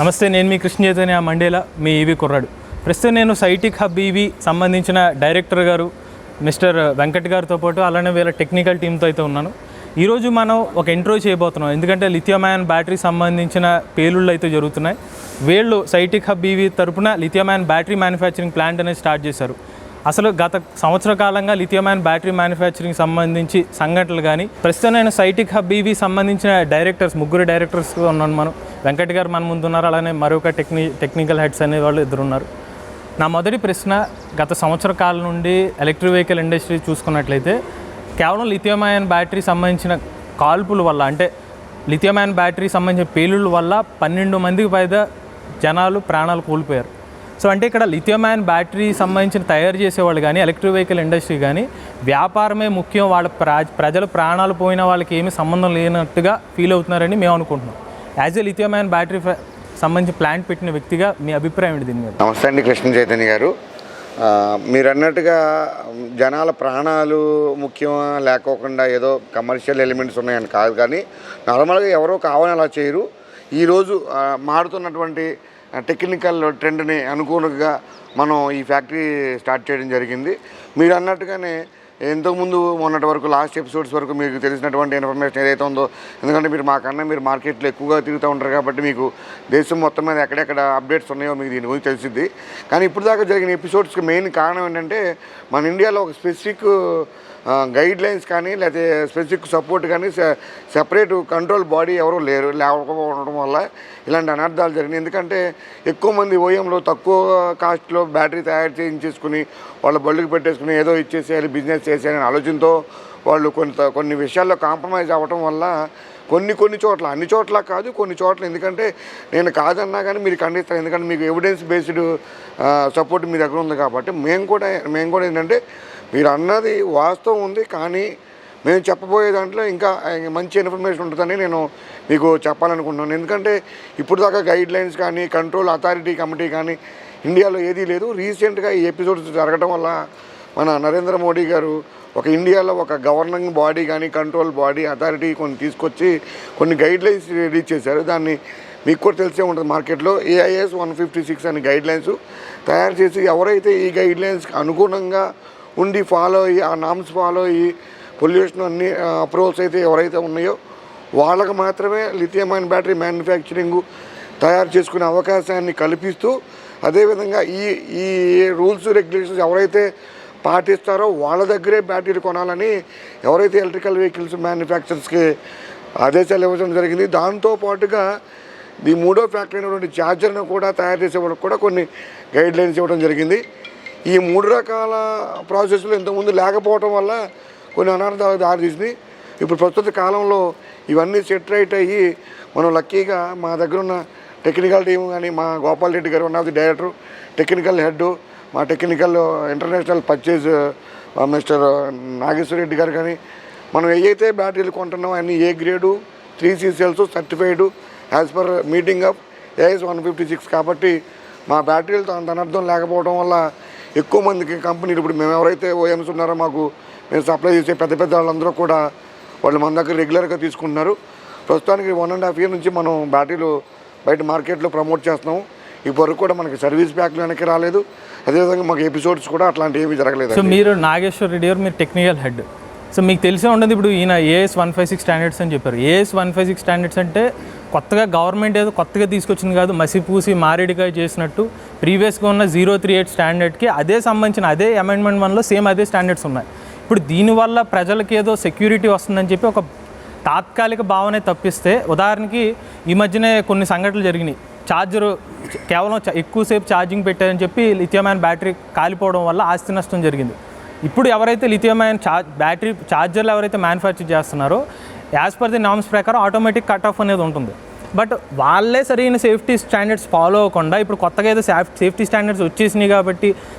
నమస్తే, నేను మీ కృష్ణ చైతన్య మండేలా, మీ ఈవీ కుర్రాడు. ప్రస్తుతం నేను సైటిక్ హబ్ ఈవీ సంబంధించిన డైరెక్టర్ గారు మిస్టర్ వెంకట్ గారితో పాటు అలానే వీళ్ళ టెక్నికల్ టీంతో అయితే ఉన్నాను. ఈరోజు మనం ఒక ఇంట్రో చేయబోతున్నాం, ఎందుకంటే లిథియం అయాన్ బ్యాటరీ సంబంధించిన పేలుళ్ళు అయితే జరుగుతున్నాయి. వీళ్ళు సైటిక్ హబ్ ఈవీ తరపున lithium ion battery manufacturing plant అనేది స్టార్ట్ చేశారు. అసలు గత సంవత్సర కాలంగా లిథియం అయాన్ బ్యాటరీ మ్యానుఫ్యాక్చరింగ్ సంబంధించి సంఘటనలు కానీ, ప్రస్తుతం నేను సైటిక్ హబ్ ఈవీ సంబంధించిన ముగ్గురు డైరెక్టర్స్గా ఉన్నాను. మనం వెంకట్ గారు మన ముందు ఉన్నారు, అలానే మరొక టెక్నికల్ హెడ్స్ అనే వాళ్ళు ఇద్దరు ఉన్నారు. నా మొదటి ప్రశ్న, గత సంవత్సర కాలం నుండి ఎలక్ట్రిక్ వెహికల్ ఇండస్ట్రీ చూసుకున్నట్లయితే కేవలం లిథియం అయాన్ బ్యాటరీ సంబంధించిన కాల్పుల వల్ల, అంటే లిథియం అయాన్ బ్యాటరీ సంబంధించిన పేలుళ్ళ వల్ల 12 మందికి పైగా జనాలు ప్రాణాలు కోల్పోయారు. సో అంటే ఇక్కడ లిథియం అయాన్ బ్యాటరీ సంబంధించిన తయారు చేసేవాళ్ళు కానీ, ఎలక్ట్రిక్ వెహికల్ ఇండస్ట్రీ కానీ వ్యాపారమే ముఖ్యం, వాళ్ళ ప్రజల ప్రాణాలు పోయిన వాళ్ళకి ఏమీ సంబంధం లేనట్టుగా ఫీల్ అవుతున్నారని మేము అనుకుంటున్నాం. As a lithium ion battery సంబంధించి ప్లాంట్ పెట్టిన వ్యక్తిగా మీ అభిప్రాయం ఏంటి దీని మీద? నమస్తే అండి, కృష్ణ చైతన్య గారు. మీరు అన్నట్టుగా జనాల ప్రాణాలు ముఖ్యమా లేకోకుండా ఏదో కమర్షియల్ ఎలిమెంట్స్ ఉన్నాయని కాదు, కానీ నార్మల్గా ఎవరో కావాలని అలా చేయరు. ఈరోజు మారుతున్నటువంటి టెక్నికల్ ట్రెండ్ని అనుకూలంగా మనం ఈ ఫ్యాక్టరీ స్టార్ట్ చేయడం జరిగింది. మీరు అన్నట్టుగానే ఇంతకుముందు మొన్నటి వరకు లాస్ట్ ఎపిసోడ్స్ వరకు మీకు తెలిసినటువంటి ఇన్ఫర్మేషన్ ఏదైతే ఉందో, ఎందుకంటే మీరు మాకన్నా మీరు మార్కెట్లో ఎక్కువగా తిరుగుతూ ఉంటారు కాబట్టి మీకు దేశం మొత్తం మీద ఎక్కడెక్కడ అప్డేట్స్ ఉన్నాయో మీకు దీని గురించి తెలిసింది. కానీ ఇప్పుడు దాకా జరిగిన ఎపిసోడ్స్కి మెయిన్ కారణం ఏంటంటే, మన ఇండియాలో ఒక స్పెసిఫిక్ గైడ్ లైన్స్ కానీ లేకపోతే స్పెసిఫిక్ సపోర్ట్ కానీ సెపరేట్ కంట్రోల్ బాడీ ఎవరూ లేకపోవడం వల్ల ఇలాంటి అనర్థాలు జరిగినాయి. ఎందుకంటే ఎక్కువ మంది ఓఎంలో తక్కువ కాస్ట్లో బ్యాటరీ తయారు చేయించేసుకుని వాళ్ళ బళ్ళుకి పెట్టేసుకుని ఏదో ఇచ్చేసేయాలి, బిజినెస్ చేసేయాలని ఆలోచనతో వాళ్ళు కొన్ని విషయాల్లో కాంప్రమైజ్ అవ్వటం వల్ల కొన్ని చోట్ల, అన్ని చోట్ల కాదు, కొన్ని చోట్ల, ఎందుకంటే నేను కాదన్నా కానీ మీరు ఖండిస్తాను, ఎందుకంటే మీకు ఎవిడెన్స్ బేస్డ్ సపోర్ట్ మీ దగ్గర ఉంది కాబట్టి. మేము కూడా ఏంటంటే మీరు అన్నది వాస్తవం ఉంది, కానీ మేము చెప్పబోయే దాంట్లో ఇంకా మంచి ఇన్ఫర్మేషన్ ఉంటుందని నేను మీకు చెప్పాలనుకుంటున్నాను. ఎందుకంటే ఇప్పుడు దాకా గైడ్ లైన్స్ కానీ కంట్రోల్ అథారిటీ కమిటీ కానీ ఇండియాలో ఏదీ లేదు. రీసెంట్గా ఈ ఎపిసోడ్స్ జరగడం వల్ల మన నరేంద్ర మోడీ గారు ఒక ఇండియాలో ఒక గవర్నింగ్ బాడీ కానీ కంట్రోల్ బాడీ అథారిటీ కొన్ని తీసుకొచ్చి కొన్ని గైడ్ లైన్స్ రిలీజ్ చేశారు. దాన్ని మీకు కూడా తెలిసే ఉంటుంది, మార్కెట్లో AIS 156 అనే గైడ్ లైన్స్ తయారు చేసి ఎవరైతే ఈ గైడ్ లైన్స్కి అనుగుణంగా ఉండి ఫాలో అయ్యి ఆ నామ్స్ ఫాలో అయ్యి పొల్యూషన్ అన్ని అప్రూవల్స్ అయితే ఎవరైతే ఉన్నాయో వాళ్ళకు మాత్రమే లిథియం అయాన్ బ్యాటరీ మ్యానుఫ్యాక్చరింగ్ తయారు చేసుకునే అవకాశాన్ని కల్పిస్తూ, అదేవిధంగా ఈ రూల్స్ రెగ్యులేషన్స్ ఎవరైతే పాటిస్తారో వాళ్ళ దగ్గరే బ్యాటరీలు కొనాలని ఎవరైతే ఎలక్ట్రికల్ వెహికల్స్ మ్యానుఫ్యాక్చరర్స్కి ఆదేశాలు ఇవ్వడం జరిగింది. దాంతోపాటుగా ఈ మూడో ఫ్యాక్టరీ అయినటువంటి ఛార్జర్ను కూడా తయారు చేసే వాళ్ళకి కూడా కొన్ని గైడ్ లైన్స్ ఇవ్వడం జరిగింది. ఈ 3 రకాల ప్రాసెస్లు ఇంతకుముందు లేకపోవడం వల్ల కొన్ని అనర్థాలకు దారితీసింది. ఇప్పుడు ప్రస్తుత కాలంలో ఇవన్నీ సెట్ రైట్ అయ్యి మనం లక్కీగా మా దగ్గర ఉన్న టెక్నికల్ టీం కానీ, మా Gopal Reddy garu, one of the director technical head, మా technical international purchase mister Nageswara Reddy garu కానీ, మనం ఏవైతే బ్యాటరీలు కొంటున్నామో అన్నీ A grade 3C cells certified as per meeting of AIS 156 కాబట్టి మా బ్యాటరీలతో అంత అనర్థం లేకపోవడం వల్ల ఎక్కువ మందికి కంపెనీలు, ఇప్పుడు మేము ఎవరైతే OEMs ఉన్నారో మేము సప్లై చేసే పెద్ద వాళ్ళందరూ కూడా వాళ్ళు మన దగ్గర రెగ్యులర్గా తీసుకుంటున్నారు. ప్రస్తుతానికి 1.5 year నుంచి మనం బ్యాటరీలు బయట మార్కెట్లో ప్రమోట్ చేస్తున్నాము. ఇప్పటివరకు కూడా మనకి సర్వీస్ ప్యాక్లు వెనక్కి రాలేదు, అదేవిధంగా మాకు ఎపిసోడ్స్ కూడా అట్లాంటివి ఏమీ జరగలేదు. సో మీరు నాగేశ్వర్ రెడ్డి గారు, మీరు టెక్నికల్ హెడ్. సో మీకు తెలిసే ఉంటుంది, ఇప్పుడు ఈయన AIS 156 స్టాండర్డ్స్ అని చెప్పారు. AIS 156 స్టాండర్డ్స్ అంటే కొత్తగా గవర్నమెంట్ ఏదో కొత్తగా తీసుకొచ్చింది కాదు, మసిపూసి మారేడుకాయ చేసినట్టు ప్రీవియస్గా ఉన్న 038 స్టాండర్డ్కి అదే సంబంధించిన అదే అమెండ్మెంట్ 1లో సేమ్ అదే స్టాండర్డ్స్ ఉన్నాయి. ఇప్పుడు దీనివల్ల ప్రజలకి ఏదో సెక్యూరిటీ వస్తుందని చెప్పి ఒక తాత్కాలిక భావనే తప్పిస్తే, ఉదాహరణకి ఈ మధ్యనే కొన్ని సంఘటనలు జరిగినాయి. ఛార్జరు కేవలం ఎక్కువసేపు ఛార్జింగ్ పెట్టారని చెప్పి లిథియం అయాన్ బ్యాటరీ కాలిపోవడం వల్ల ఆస్తి నష్టం జరిగింది. ఇప్పుడు ఎవరైతే లిథియం అయాన్ బ్యాటరీ ఛార్జర్లు ఎవరైతే మ్యానుఫ్యాక్చర్ చేస్తున్నారో యాజ్ పర్ ది నామ్స్ ప్రకారం ఆటోమేటిక్ కట్ ఆఫ్ అనేది ఉంటుంది. బట్ వాళ్ళే సరైన సేఫ్టీ స్టాండర్డ్స్ ఫాలో అవ్వకుండా ఇప్పుడు కొత్తగా ఏదో సేఫ్టీ స్టాండర్డ్స్ వచ్చేసినాయి కాబట్టి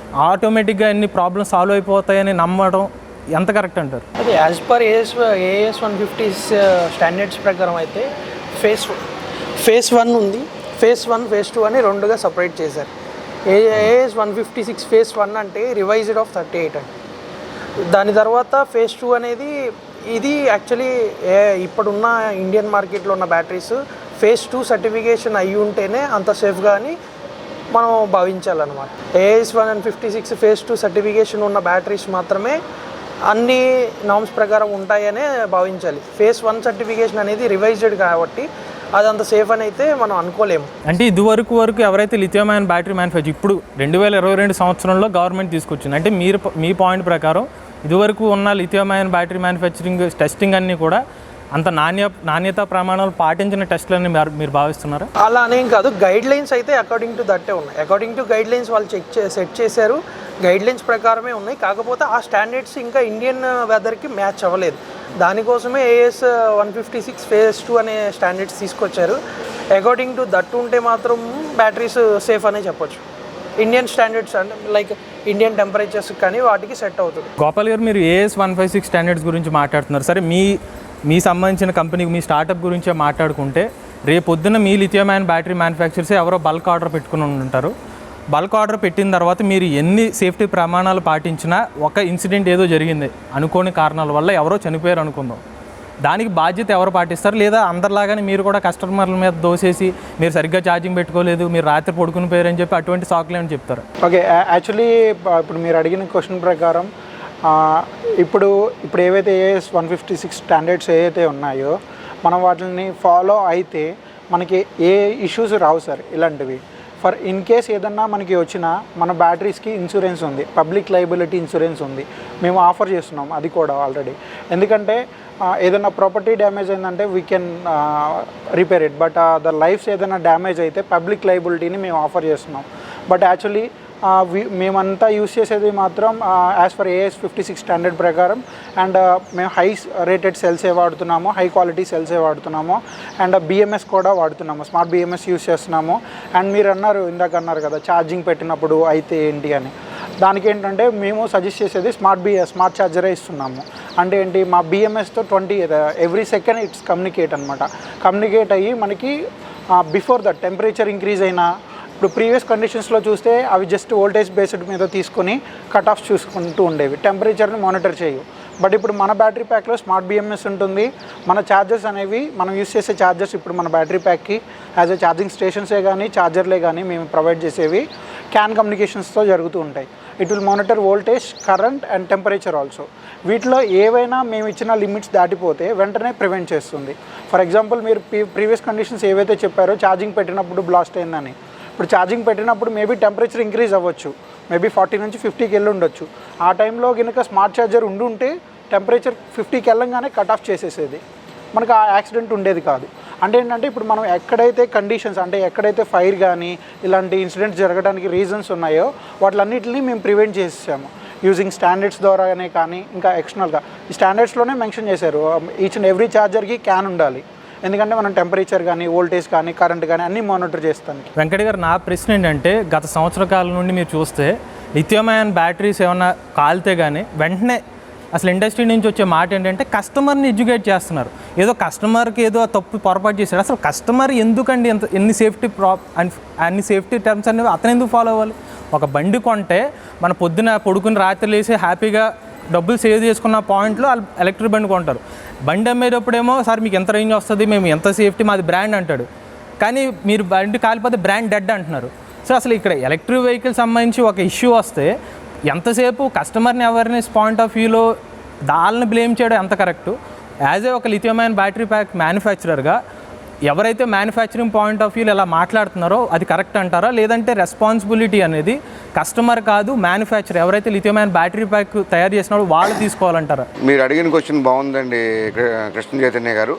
ఆటోమేటిక్గా అన్ని ప్రాబ్లమ్స్ సాల్వ్ అయిపోతాయని నమ్మడం ఎంత కరెక్ట్ అంటారు? అది యాజ్ పర్ AIS 150 స్టాండర్డ్స్ ప్రకారం అయితే ఫేస్ 1 ఉంది, ఫేస్ 1 ఫేస్ 2 అని 2గా సపరేట్ చేశారు. AIS 156 ఫేస్ 1 అంటే రివైజ్డ్ ఆఫ్ 38 అండి. దాని తర్వాత ఫేస్ 2 అనేది ఇది యాక్చువల్లీ ఇప్పుడున్న ఇండియన్ మార్కెట్లో ఉన్న బ్యాటరీస్ ఫేజ్ 2 సర్టిఫికేషన్ అయ్యి ఉంటేనే అంత సేఫ్గా అని మనం భావించాలన్నమాట. AS 156 ఫేజ్ 2 సర్టిఫికేషన్ ఉన్న బ్యాటరీస్ మాత్రమే అన్ని నామ్స్ ప్రకారం ఉంటాయనే భావించాలి. ఫేజ్ 1 సర్టిఫికేషన్ అనేది రివైజ్డ్ కాబట్టి అది అంత సేఫ్ అని అయితే మనం అనుకోలేము. అంటే ఇదివరకు ఎవరైతే లిథియం అయాన్ బ్యాటరీ మ్యానుఫ్యాక్చర్ ఇప్పుడు 2022 సంవత్సరంలో గవర్నమెంట్ తీసుకొచ్చింది. అంటే మీ పాయింట్ ప్రకారం ఇదివరకు ఉన్న lithium ion battery manufacturing testing అన్నీ కూడా అంత నాణ్యతా ప్రమాణాలు పాటించిన టెస్టులని మీరు భావిస్తున్నారా? అలా అనేం కాదు, గైడ్ లైన్స్ అయితే అకార్డింగ్ టు దట్టే ఉన్నాయి. అకార్డింగ్ టు గైడ్ లైన్స్ వాళ్ళు సెట్ చేశారు, గైడ్ లైన్స్ ప్రకారమే ఉన్నాయి. కాకపోతే ఆ స్టాండర్డ్స్ ఇంకా ఇండియన్ వెదర్కి మ్యాచ్ అవ్వలేదు. దానికోసమే AS 156 ఫేజ్ 2 అనే స్టాండర్డ్స్ తీసుకొచ్చారు. అకార్డింగ్ టు దట్ ఉంటే మాత్రం బ్యాటరీస్ సేఫ్ అనే చెప్పొచ్చు. ఇండియన్ స్టాండర్డ్స్ అంటే లైక్ ఇండియన్ టెంపరేచర్స్ కానీ వాటికి సెట్ అవుతుంది. గోపాల్ గారు, మీరు AS 156 స్టాండర్డ్స్ గురించి మాట్లాడుతున్నారు. సరే, మీ సంబంధించిన కంపెనీకి మీ స్టార్టప్ గురించే మాట్లాడుకుంటే రేపొద్దున మీ లిథియం అయాన్ బ్యాటరీ మ్యానుఫ్యాక్చర్స్ ఎవరో బల్క్ ఆర్డర్ పెట్టుకుని ఉంటారు. బల్క్ ఆర్డర్ పెట్టిన తర్వాత మీరు ఎన్ని సేఫ్టీ ప్రమాణాలు పాటించినా ఒక ఇన్సిడెంట్ ఏదో జరిగింది అనుకోని కారణాల వల్ల ఎవరో చనిపోయారు అనుకుందాం, దానికి బాధ్యత ఎవరు పాటిస్తారు? లేదా అందరిలాగానే మీరు కూడా కస్టమర్ల మీద దోసేసి మీరు సరిగ్గా ఛార్జింగ్ పెట్టుకోలేదు, మీరు రాత్రి పడుకుని పోయారని చెప్పి అటువంటి సాకులు ఏమని చెప్తారు? ఓకే, యాక్చువల్లీ ఇప్పుడు మీరు అడిగిన క్వశ్చన్ ప్రకారం ఇప్పుడు ఏవైతే AS 156 స్టాండర్డ్స్ ఏవైతే ఉన్నాయో మనం వాటిని ఫాలో అయితే మనకి ఏ ఇష్యూస్ రావు సార్. ఇలాంటివి ఫర్ ఇన్ కేస్ ఏదన్నా మనకి వచ్చినా మన బ్యాటరీస్కి ఇన్సూరెన్స్ ఉంది, పబ్లిక్ లయబిలిటీ ఇన్సూరెన్స్ ఉంది. మేము ఆఫర్ చేస్తున్నాం అది కూడా ఆల్రెడీ. ఎందుకంటే ఏదైనా ప్రాపర్టీ డ్యామేజ్ అయిందంటే we can repair it, but the lifes ఏదైనా డ్యామేజ్ అయితే పబ్లిక్ లయబిలిటీని మేము ఆఫర్ చేస్తున్నాం. బట్ యాక్చువల్లీ మేమంతా యూస్ చేసేది మాత్రం యాజ్ ఫర్ AS 56 స్టాండర్డ్ ప్రకారం. అండ్ మేము హై రేటెడ్ సెల్సే వాడుతున్నాము, హై క్వాలిటీ సెల్సే వాడుతున్నాము. అండ్ BMS కూడా వాడుతున్నాము, స్మార్ట్ BMS యూస్ చేస్తున్నాము. అండ్ మీరు ఇందాక అన్నారు కదా ఛార్జింగ్ పెట్టినప్పుడు అయితే ఏంటి అని. దానికి ఏంటంటే మేము సజెస్ట్ చేసేది స్మార్ట్ ఛార్జరే ఇస్తున్నాము. అంటే ఏంటి, మా BMSతో ఎవ్రీ సెకండ్ ఇట్స్ కమ్యూనికేట్ అయ్యి మనకి బిఫోర్ ద టెంపరేచర్ ఇంక్రీజ్ అయినా, ఇప్పుడు ప్రీవియస్ కండిషన్స్లో చూస్తే అవి జస్ట్ వోల్టేజ్ బేస్డ్ మీద తీసుకొని కట్ ఆఫ్ చూసుకుంటూ ఉండేవి, టెంపరేచర్ని మానిటర్ చేయవు. బట్ ఇప్పుడు మన బ్యాటరీ ప్యాక్లో స్మార్ట్ BMS ఉంటుంది. మన ఛార్జర్స్ అనేవి మనం యూస్ చేసే ఛార్జర్స్ ఇప్పుడు మన బ్యాటరీ ప్యాక్కి యాజ్ ఎ ఛార్జింగ్ స్టేషన్సే కానీ ఛార్జర్లే కానీ మేము ప్రొవైడ్ చేసేవి CAN కమ్యూనికేషన్స్తో జరుగుతూ ఉంటాయి. It will monitor voltage, current and temperature also. వీటిలో ఏవైనా మేము ఇచ్చిన లిమిట్స్ దాటిపోతే వెంటనే ప్రివెంట్ చేస్తుంది. ఫర్ ఎగ్జాంపుల్, మీరు ప్రీవియస్ కండిషన్స్ ఏవైతే చెప్పారో ఛార్జింగ్ పెట్టినప్పుడు బ్లాస్ట్ అయిందని, ఇప్పుడు ఛార్జింగ్ పెట్టినప్పుడు మేబీ టెంపరేచర్ ఇంక్రీజ్ అవ్వచ్చు, మేబీ 40 నుంచి 50కి వెళ్ళి ఉండొచ్చు. ఆ టైంలో కనుక స్మార్ట్ ఛార్జర్ ఉంటే టెంపరేచర్ 50కి వెళ్ళంగానే కట్ ఆఫ్ చేసేసేది, మనకు ఆ యాక్సిడెంట్ ఉండేది కాదు. అంటే ఏంటంటే ఇప్పుడు మనం ఎక్కడైతే కండిషన్స్, అంటే ఎక్కడైతే ఫైర్ కానీ ఇలాంటి ఇన్సిడెంట్స్ జరగడానికి రీజన్స్ ఉన్నాయో వాటిలన్నిటిని మేము ప్రివెంట్ చేసాము యూజింగ్ స్టాండర్డ్స్ ద్వారానే. కానీ ఇంకా ఎక్స్టర్నల్గా ఈ స్టాండర్డ్స్లోనే మెన్షన్ చేశారు ఈచ్ అండ్ ఎవ్రీ ఛార్జర్కి క్యాన్ ఉండాలి. ఎందుకంటే మనం టెంపరేచర్ కానీ వోల్టేజ్ కానీ కరెంట్ కానీ అన్నీ మానిటర్ చేస్తాను. వెంకట్ గారు, నా ప్రశ్న ఏంటంటే గత సంవత్సర కాలం నుండి మీరు చూస్తే లిథియం అయాన్ బ్యాటరీస్ ఏమన్నా కాలితే కానీ వెంటనే అసలు ఇండస్ట్రీ నుంచి వచ్చే మాట ఏంటంటే కస్టమర్ని ఎడ్యుకేట్ చేస్తున్నారు. ఏదో కస్టమర్కి ఏదో తప్పు పొరపాటు చేశాడు, అసలు కస్టమర్ ఎందుకండి ఎన్ని సేఫ్టీ టర్మ్స్ అనేవి అతను ఎందుకు ఫాలో అవ్వాలి? ఒక బండి కొంటే మన పొద్దున పడుకుని రాత్రి లేసి హ్యాపీగా డబ్బులు సేవ్ చేసుకున్న పాయింట్లో ఎలక్ట్రిక్ బండి కొంటారు. బండి అమ్మేటప్పుడేమో సార్ మీకు ఎంత రేంజ్ వస్తుంది, మేము ఎంత సేఫ్టీ, మాది బ్రాండ్ అంటాడు. కానీ మీరు బండి కాలిపోతే బ్రాండ్ డెడ్ అంటున్నారు. సో అసలు ఇక్కడ ఎలక్ట్రిక్ వెహికల్ సంబంధించి ఒక ఇష్యూ వస్తే ఎంతసేపు కస్టమర్ని అవేర్నెస్ పాయింట్ ఆఫ్ వ్యూలో దాన్ని బ్లేమ్ చేయడం ఎంత కరెక్టు? యాజ్ ఏ ఒక లిథియం అయాన్ బ్యాటరీ ప్యాక్ మ్యానుఫ్యాక్చరర్గా ఎవరైతే మ్యానుఫ్యాక్చరింగ్ పాయింట్ ఆఫ్ వ్యూలో ఎలా మాట్లాడుతున్నారో అది కరెక్ట్ అంటారా? లేదంటే రెస్పాన్సిబిలిటీ అనేది కస్టమర్ కాదు, మ్యానుఫ్యాక్చర్ ఎవరైతే లిథియం అయాన్ బ్యాటరీ ప్యాక్ తయారు చేసినప్పుడు వాళ్ళు తీసుకోవాలంటారా? మీరు అడిగిన క్వశ్చన్ బాగుందండి కృష్ణ చైతన్య గారు.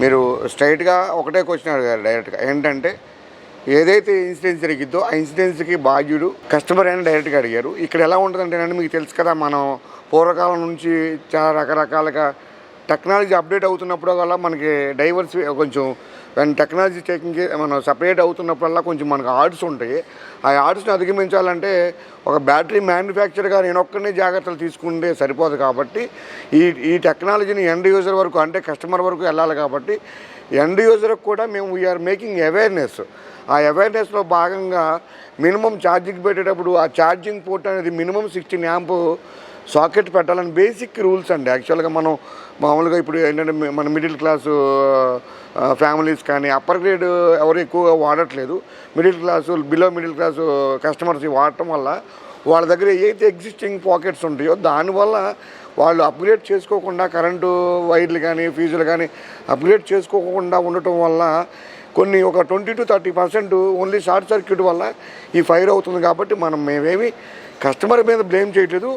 మీరు స్ట్రైట్గా ఒకటే క్వశ్చన్ అడిగారు డైరెక్ట్గా. ఏంటంటే ఏదైతే ఇన్సిడెన్స్ జరిగిద్దో ఆ ఇన్సిడెన్స్కి బాధ్యుడు కస్టమర్ అని డైరెక్ట్గా అడిగారు. ఇక్కడ ఎలా ఉంటుందంటే మీకు తెలుసు కదా, మనం పూర్వకాలం నుంచి చాలా రకరకాలుగా టెక్నాలజీ అప్డేట్ అవుతున్నప్పుడు వల్ల మనకి డైవర్స్ కొంచెం టెక్నాలజీ టేకింగ్ మనం సపరేట్ అవుతున్నప్పుడల్లా కొంచెం మనకు ఆర్డ్స్ ఉంటాయి. ఆ ఆర్డ్స్ని అధిగమించాలంటే ఒక బ్యాటరీ మ్యానుఫ్యాక్చర్గా నేను ఒక్కనే జాగ్రత్తలు తీసుకుంటే సరిపోదు. కాబట్టి ఈ టెక్నాలజీని ఎండ్ యూజర్ వరకు, అంటే కస్టమర్ వరకు వెళ్ళాలి. కాబట్టి ఎండ్ యూజర్కి కూడా మేము వీఆర్ మేకింగ్ అవేర్నెస్. ఆ అవేర్నెస్లో భాగంగా మినిమం ఛార్జింగ్ పెట్టేటప్పుడు ఆ ఛార్జింగ్ పోర్ట్ అనేది మినిమం 16 యాంప్ సాకెట్ పెట్టాలని బేసిక్ రూల్స్ అండి. యాక్చువల్గా మనం మామూలుగా ఇప్పుడు ఏంటంటే మన మిడిల్ క్లాసు ఫ్యామిలీస్ కానీ అప్పర్ గ్రేడ్ ఎవరు ఎక్కువగా వాడట్లేదు. Middle class below middle class customers వాడటం వల్ల వాళ్ళ దగ్గర ఏదైతే ఎగ్జిస్టింగ్ పాకెట్స్ ఉంటాయో దానివల్ల వాళ్ళు అప్గ్రేడ్ చేసుకోకుండా కరెంటు వైర్లు కానీ ఫీజులు కానీ అప్గ్రేడ్ చేసుకోకుండా ఉండటం వల్ల కొన్ని ఒక 20 to 30% ఓన్లీ షార్ట్ సర్క్యూట్ వల్ల ఈ ఫైర్ అవుతుంది. కాబట్టి మేమేమి కస్టమర్ మీద బ్లేమ్ చేయట్లేదు.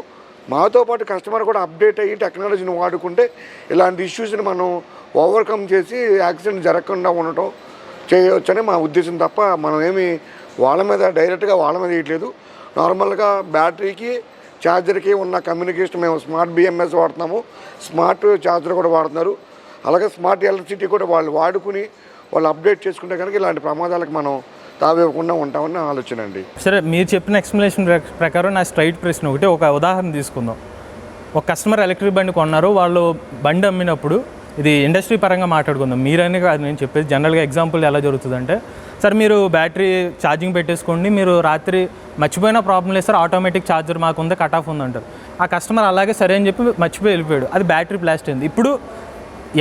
మాతో పాటు కస్టమర్ కూడా అప్డేట్ అయ్యి టెక్నాలజీని వాడుకుంటే ఇలాంటి ఇష్యూస్ని మనం ఓవర్కమ్ చేసి యాక్సిడెంట్ జరగకుండా ఉండటం చేయవచ్చని మా ఉద్దేశం తప్ప మనం ఏమి వాళ్ళ మీద డైరెక్ట్గా వాళ్ళ మీద వేయట్లేదు. నార్మల్గా బ్యాటరీకి ఛార్జర్కి ఉన్న కమ్యూనికేషన్ మేము స్మార్ట్ BMS వాడుతున్నాము, స్మార్ట్ ఛార్జర్ కూడా వాడుతున్నారు. అలాగే స్మార్ట్ ఎలక్ట్రిసిటీ కూడా వాళ్ళు వాడుకుని వాళ్ళు అప్డేట్ చేసుకుంటే కనుక ఇలాంటి ప్రమాదాలకు మనం తావివ్వకుండా ఉంటామని ఆలోచన అండి. సరే, మీరు చెప్పిన ఎక్స్ప్లెనేషన్ ప్రకారం నా స్ట్రైట్ ప్రశ్న ఒకటి, ఒక ఉదాహరణ తీసుకుందాం. ఒక కస్టమర్ ఎలక్ట్రిక్ బండి కొన్నారు, వాళ్ళు బండి అమ్మినప్పుడు ఇది ఇండస్ట్రీ పరంగా మాట్లాడుకుందాం, మీరని కాదు నేను చెప్పేది, జనరల్గా ఎగ్జాంపుల్ ఎలా జరుగుతుందంటే, సార్ మీరు బ్యాటరీ ఛార్జింగ్ పెట్టేసుకోండి, మీరు రాత్రి మర్చిపోయినా ప్రాబ్లం లేదు సార్, ఆటోమేటిక్ ఛార్జర్ మాకు ఉంది, కట్ ఆఫ్ ఉందంటారు. ఆ కస్టమర్ అలాగే సరే అని చెప్పి మర్చిపోయి వెళ్ళిపోయాడు, అది బ్యాటరీ బ్లాస్ట్ అయింది. ఇప్పుడు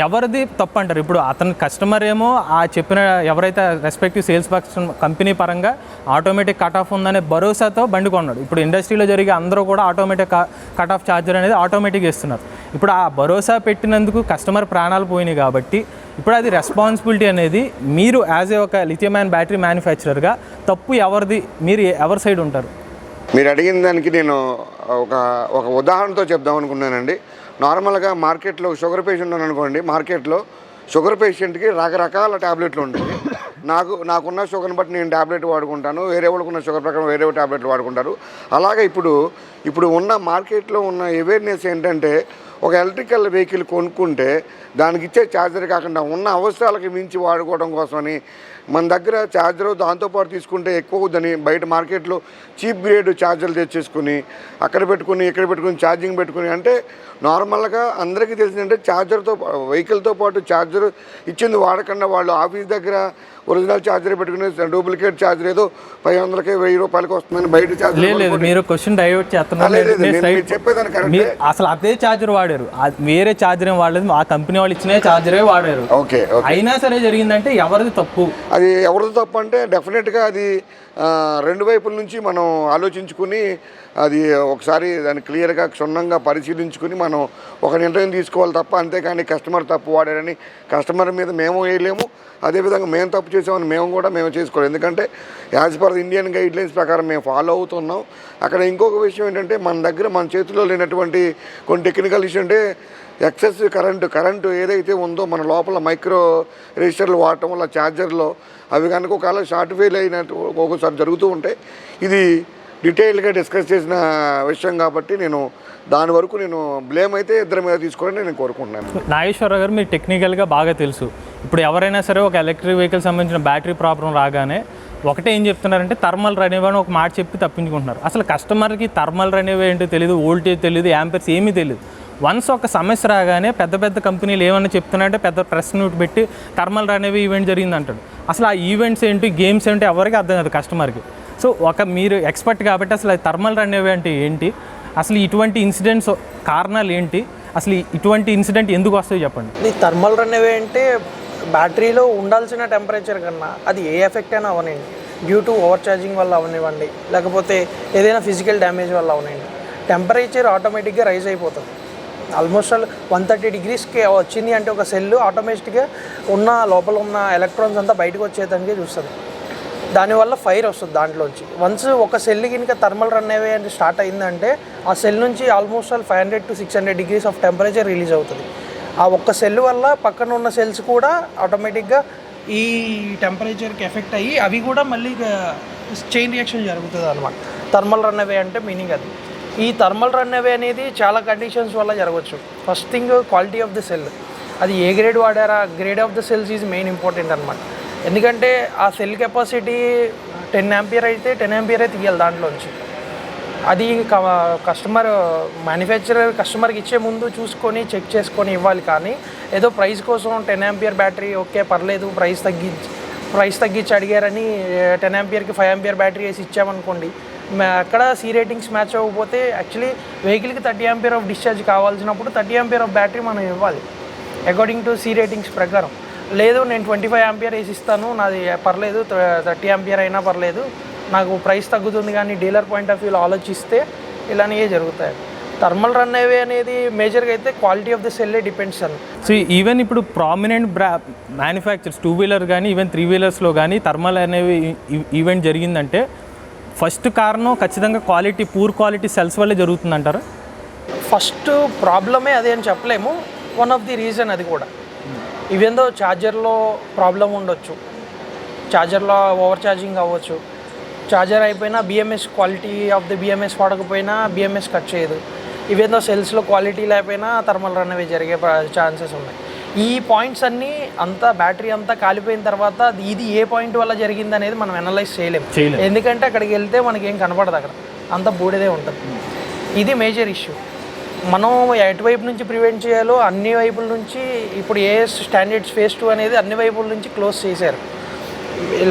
ఎవరిది తప్పు అంటారు? ఇప్పుడు అతని కస్టమర్ ఏమో ఆ చెప్పిన ఎవరైతే రెస్పెక్టివ్ సేల్స్ పర్సన్ కంపెనీ పరంగా ఆటోమేటిక్ కట్ ఆఫ్ ఉందనే భరోసాతో బండి కొన్నాడు. ఇప్పుడు ఇండస్ట్రీలో జరిగే అందరూ కూడా ఆటోమేటిక్ కట్ ఆఫ్ ఛార్జర్ అనేది ఆటోమేటిక్ ఇస్తున్నారు. ఇప్పుడు ఆ భరోసా పెట్టినందుకు కస్టమర్ ప్రాణాలు పోయినాయి. కాబట్టి ఇప్పుడు అది రెస్పాన్సిబిలిటీ అనేది మీరు యాజ్ ఏ ఒక లిథియం అయాన్ బ్యాటరీ మ్యానుఫ్యాక్చరర్గా తప్పు ఎవరిది, మీరు ఎవరి సైడ్ ఉంటారు? మీరు అడిగిన దానికి నేను ఒక ఉదాహరణతో చెప్దాం అనుకున్నానండి. నార్మల్గా మార్కెట్లో షుగర్ పేషెంట్ అనుకోండి, మార్కెట్లో షుగర్ పేషెంట్కి రకరకాల ట్యాబ్లెట్లు ఉంటాయి. నాకున్న షుగర్ని బట్టి నేను ట్యాబ్లెట్ వాడుకుంటాను, వేరే వాళ్ళకున్న షుగర్ ప్రకారం వేరే ట్యాబ్లెట్లు వాడుకుంటారు. అలాగే ఇప్పుడు ఉన్న మార్కెట్లో ఉన్న అవేర్నెస్ ఏంటంటే, ఒక ఎలక్ట్రికల్ వెహికల్ కొనుక్కుంటే దానికి ఇచ్చే ఛార్జర్ కాకుండా ఉన్న అవసరాలకి మించి వాడుకోవడం కోసమని మన దగ్గర ఛార్జర్ దాంతోపాటు తీసుకుంటే ఎక్కువ అవుతుందని బయట మార్కెట్లో చీప్ గ్రేడ్ ఛార్జర్లు తెచ్చేసుకుని అక్కడ పెట్టుకుని ఇక్కడ పెట్టుకుని ఛార్జింగ్ పెట్టుకుని, అంటే నార్మల్గా అందరికీ తెలిసిందంటే ఛార్జర్తో వెహికల్తో పాటు ఛార్జర్ ఇచ్చింది వాడకుండా వాళ్ళు ఆఫీస్ దగ్గర ఒరిజినల్ ఛార్జర్ పెట్టుకుని డూప్లికేట్ ఛార్జర్ ఏదో 500కి 1000 రూపాయలకి వస్తుందని బయట ఛార్జర్. లేదు, మీరు క్వశ్చన్ డైవర్ట్ చేస్తున్నారు. చెప్పేదాన్ని కరెక్ట్. అసలు అదే ఛార్జర్ వాడారు, వేరే ఛార్జర్ ఏం వాడలేదు, ఆ కంపెనీ వాళ్ళు ఇచ్చిన ఛార్జరే వాడారు. ఓకే, అయినా సరే జరిగిందంటే ఎవరిది తప్పు? అది ఎవరిది తప్పు అంటే డెఫినెట్గా అది రెండు వైపుల నుంచి మనం ఆలోచించుకుని అది ఒకసారి దాన్ని క్లియర్గా క్షుణ్ణంగా పరిశీలించుకుని మనం ఒక నిర్ణయం తీసుకోవాలి తప్ప, అంతేకాని కస్టమర్ తప్పు వాడారని కస్టమర్ మీద మేము వేయలేము, అదేవిధంగా మేము తప్పు చేసామని మేము చేసుకోవాలి. ఎందుకంటే యాజ్ పర్ ఇండియన్ గైడ్లైన్స్ ప్రకారం మేము ఫాలో అవుతున్నాం. అక్కడ ఇంకొక విషయం ఏంటంటే, మన చేతిలో లేనటువంటి కొన్ని టెక్నికల్ ఇష్యూ అంటే ఎక్సెస్ కరెంటు ఏదైతే ఉందో మన లోపల మైక్రో రెజిస్టర్లు వాడటం వల్ల ఛార్జర్లో అవి కనుక ఒకవేళ షార్ట్ ఫెయిల్ అయినట్టు ఒక్కొక్కసారి జరుగుతూ ఉంటాయి. ఇది డీటెయిల్గా డిస్కస్ చేసిన విషయం కాబట్టి దాని వరకు బ్లేమ్ అయితే ఇద్దరి మీద తీసుకోవాలని నేను కోరుకుంటున్నాను. నాగేశ్వరరావు గారు, మీరు టెక్నికల్గా బాగా తెలుసు. ఇప్పుడు ఎవరైనా సరే ఒక ఎలక్ట్రిక్ వెహికల్ సంబంధించిన బ్యాటరీ ప్రాబ్లం రాగానే ఒకటే ఏం చెప్తున్నారంటే థర్మల్ రన్అవే అని ఒక మాట చెప్పి తప్పించుకుంటున్నారు. అసలు కస్టమర్కి థర్మల్ రన్అవే ఏంటో తెలియదు, వోల్టేజ్ తెలియదు, యాంపర్స్ ఏమీ తెలియదు. వన్స్ ఒక సమస్య రాగానే పెద్ద కంపెనీలు ఏమన్నా చెప్తున్నారంటే పెద్ద ప్రెస్ నోట్ పెట్టి థర్మల్ రన్అవే ఈవెంట్ జరిగింది అంటాడు. అసలు ఆ ఈవెంట్స్ ఏంటి, గేమ్స్ ఏంటి ఎవరికి అర్థం కాదు కస్టమర్కి. సో మీరు ఎక్స్పర్ట్ కాబట్టి అసలు థర్మల్ రన్అవే అంటే ఏంటి, అసలు ఇటువంటి ఇన్సిడెంట్స్ కారణాలు ఏంటి, అసలు ఇటువంటి ఇన్సిడెంట్ ఎందుకు వస్తాయో చెప్పండి. ఈ థర్మల్ రన్అవే అంటే బ్యాటరీలో ఉండాల్సిన టెంపరేచర్ కన్నా అది ఏ ఎఫెక్ట్ అయినా అవనండి, డ్యూ టు ఓవర్ ఛార్జింగ్ వల్ల అవనివ్వండి, లేకపోతే ఏదైనా ఫిజికల్ డ్యామేజ్ వల్ల అవనండి, టెంపరేచర్ ఆటోమేటిక్గా రైజ్ అయిపోతుంది. ఆల్మోస్ట్ 130 degreesకి వచ్చింది అంటే ఒక సెల్ ఆటోమేటిక్గా లోపల ఉన్న ఎలక్ట్రాన్స్ అంతా బయటకు వచ్చేదానికి చూస్తుంది. దానివల్ల ఫైర్ వస్తుంది దాంట్లోంచి. వన్స్ ఒక సెల్ కనుక థర్మల్ రన్అవే అని స్టార్ట్ అయిందంటే ఆ సెల్ నుంచి almost 500 to 600 degrees of temperature release అవుతుంది. ఆ ఒక్క సెల్ వల్ల పక్కన ఉన్న సెల్స్ కూడా ఆటోమేటిక్గా ఈ టెంపరేచర్కి ఎఫెక్ట్ అయ్యి అవి కూడా మళ్ళీ చైన్ రియాక్షన్ జరుగుతుంది అనమాట. థర్మల్ రన్అవే అంటే మీనింగ్ అది. ఈ థర్మల్ రన్అవే అనేది చాలా కండిషన్స్ వల్ల జరగవచ్చు. First thing quality of the cell, అది ఏ గ్రేడ్ వాడారా, grade of the cells is main important అనమాట. ఎందుకంటే ఆ సెల్ కెపాసిటీ 10 ampere అయితే 10 ampere తీయాలి దాంట్లోంచి. అది మ్యానుఫ్యాక్చరర్ కస్టమర్కి ఇచ్చే ముందు చూసుకొని చెక్ చేసుకొని ఇవ్వాలి. కానీ ఏదో ప్రైస్ కోసం 10 ampere బ్యాటరీ ఓకే పర్లేదు ప్రైస్ తగ్గించి అడిగారని 10 ampereకి 5 ampere బ్యాటరీ వేసి ఇచ్చామనుకోండి, అక్కడ సీ రేటింగ్స్ మ్యాచ్ అవ్వకపోతే యాక్చువల్లీ వెహికల్కి 30 ఆంపియర్ ఆఫ్ డిశ్చార్జ్ కావాల్సినప్పుడు 30 ఆంపియర్ ఆఫ్ బ్యాటరీ మనం ఇవ్వాలి అకార్డింగ్ టు సీ రేటింగ్స్ ప్రకారం. లేదు నేను 25 ఆంపియర్ వేసి ఇస్తాను, నాది పర్లేదు 30 ఆంపియర్ అయినా పర్లేదు, నాకు ప్రైస్ తగ్గుతుంది కానీ డీలర్ పాయింట్ ఆఫ్ వ్యూలో ఆలోచిస్తే ఇలానే జరుగుతాయి. థర్మల్ రన్ అవే అనేది మేజర్గా అయితే క్వాలిటీ ఆఫ్ ద సెల్లే డిపెండ్స్ అని. సో ఈవెన్ ఇప్పుడు ప్రామినెంట్ మ్యానుఫ్యాక్చర్స్ 2 వీలర్ కానీ ఈవెన్ 3 వీలర్స్లో కానీ థర్మల్ అనేవి ఈవెంట్ జరిగిందంటే ఫస్ట్ కారణం ఖచ్చితంగా పూర్ క్వాలిటీ సెల్స్ వల్లే జరుగుతుందంటారా? ఫస్ట్ ప్రాబ్లమే అదే అని చెప్పలేము, వన్ ఆఫ్ ది రీజన్ అది కూడా. ఈవెన్ దో ఛార్జర్లో ప్రాబ్లం ఉండొచ్చు, ఛార్జర్లో ఓవర్ ఛార్జింగ్ అవ్వచ్చు, ఛార్జర్ అయిపోయినా BMS quality of the BMS వాడకపోయినా బిఎంఎస్ కట్ చేయదు. ఈవెన్ దో సెల్స్లో క్వాలిటీ లేకపోయినా థర్మల్ రన్ అవే జరిగే ఛాన్సెస్ ఉన్నాయి. ఈ పాయింట్స్ అన్నీ అంతా బ్యాటరీ అంతా కాలిపోయిన తర్వాత ఇది ఏ పాయింట్ వల్ల జరిగింది అనేది మనం అనలైజ్ చేయలేము, ఎందుకంటే అక్కడికి వెళ్తే మనకి ఏం కనపడదు, అక్కడ అంతా బూడిదే ఉంటుంది. ఇది మేజర్ ఇష్యూ. మనం ఎటువైపు నుంచి ప్రివెంట్ చేయాలో అన్ని వైపుల నుంచి ఇప్పుడు ఏఎస్ స్టాండర్డ్స్ ఫేజ్ 2 అనేది అన్ని వైపుల నుంచి క్లోజ్ చేశారు.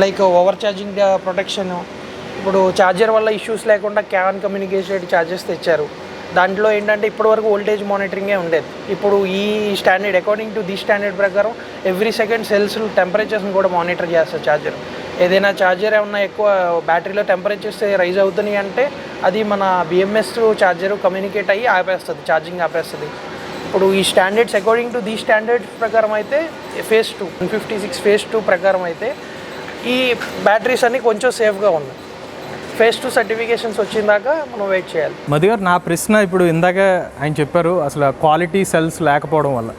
లైక్ ఓవర్ ఛార్జింగ్ ప్రొటెక్షన్, ఇప్పుడు ఛార్జర్ వల్ల ఇష్యూస్ లేకుండా క్యాన్ కమ్యూనికేటెడ్ ఛార్జర్స్ తెచ్చారు. దాంట్లో ఏంటంటే ఇప్పటివరకు వోల్టేజ్ మానిటరింగే ఉండేది. ఇప్పుడు ఈ standard according to the standard ప్రకారం ఎవ్రీ సెకండ్ సెల్స్ టెంపరేచర్స్ని కూడా మానిటర్ చేస్తారు ఛార్జర్. ఏదైనా ఛార్జర్ ఏమన్నా ఎక్కువ బ్యాటరీలో టెంపరేచర్స్ రైజ్ అవుతున్నాయి అంటే అది మన బిఎంఎస్ ఛార్జర్ కమ్యూనికేట్ అయ్యి ఆపేస్తుంది, ఛార్జింగ్ ఆపేస్తుంది. ఇప్పుడు ఈ standards according to the standards ప్రకారం అయితే ఫేజ్ 2 156 ఫేజ్ 2 ప్రకారం అయితే ఈ బ్యాటరీస్ అన్నీ కొంచెం సేఫ్గా ఉన్నాయి. ఫేజ్ 2 సర్టిఫికేషన్స్ వచ్చిందాక మనం వెయిట్ చేయాలి. మధు గారు, నా ప్రశ్న ఇప్పుడు ఇందాక ఆయన చెప్పారు అసలు క్వాలిటీ సెల్స్ లేకపోవడం వల్ల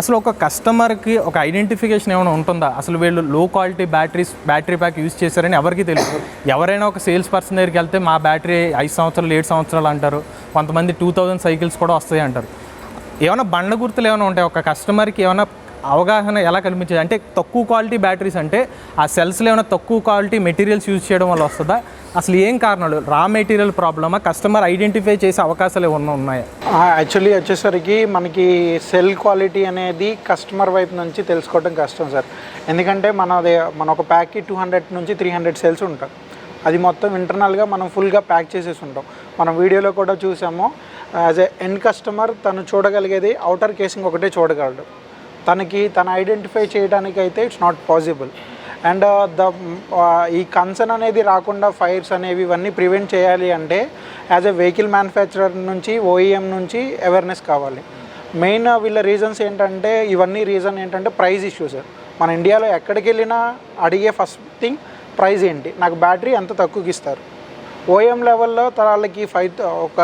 అసలు ఒక కస్టమర్కి ఒక ఐడెంటిఫికేషన్ ఏమైనా ఉంటుందా? అసలు వీళ్ళు లో క్వాలిటీ బ్యాటరీ ప్యాక్ యూజ్ చేశారని ఎవరికి తెలియదు. ఎవరైనా ఒక సేల్స్ పర్సన్ దగ్గరికి వెళ్తే మా బ్యాటరీ 5 సంవత్సరాలు 7 సంవత్సరాలు అంటారు, కొంతమంది 2000 సైకిల్స్ కూడా వస్తాయి అంటారు. ఏమైనా బండ గుర్తులు ఏమైనా ఉంటాయి ఒక కస్టమర్కి ఏమైనా అవగాహన ఎలా కనిపించేది? అంటే తక్కువ క్వాలిటీ బ్యాటరీస్ అంటే ఆ సెల్స్లో ఏమైనా తక్కువ క్వాలిటీ మెటీరియల్స్ యూజ్ చేయడం వల్ల వస్తుందా? అసలు ఏం కారణాలు? రా మెటీరియల్ ప్రాబ్లమా, కస్టమర్ ఐడెంటిఫై చేసే అవకాశాలు ఏమన్నా ఉన్నాయా? యాక్చువల్లీ వచ్చేసరికి మనకి సెల్ క్వాలిటీ అనేది కస్టమర్ వైపు నుంచి తెలుసుకోవడం కష్టం సార్. ఎందుకంటే మన ఒక ప్యాక్కి 200 నుంచి 300 సెల్స్ ఉంటాయి. అది మొత్తం ఇంటర్నల్గా మనం ఫుల్గా ప్యాక్ చేసేసి ఉంటాం. మనం వీడియోలో కూడా చూసాము. యాజ్ ఎ ఎండ్ కస్టమర్ తను చూడగలిగేది అవుటర్ కేసింగ్ ఒకటే చూడగలడు. తను ఐడెంటిఫై చేయడానికి అయితే ఇట్స్ నాట్ పాసిబుల్. అండ్ ఈ కన్సర్న్ అనేది రాకుండా ఫైర్స్ అనేవి ఇవన్నీ ప్రివెంట్ చేయాలి అంటే యాజ్ ఎ వెహికల్ మ్యానుఫ్యాక్చరర్ నుంచి ఓఈఎం నుంచి అవేర్నెస్ కావాలి. మెయిన్ వీళ్ళ రీజన్స్ ఏంటంటే ఇవన్నీ రీజన్ ఏంటంటే ప్రైస్ ఇష్యూస్. మన ఇండియాలో ఎక్కడికి వెళ్ళినా అడిగే ఫస్ట్ థింగ్ ప్రైస్ ఏంటి, నాకు బ్యాటరీ ఎంత తక్కువకి ఇస్తారు. ఓఎం లెవెల్లో వాళ్ళకి ఒక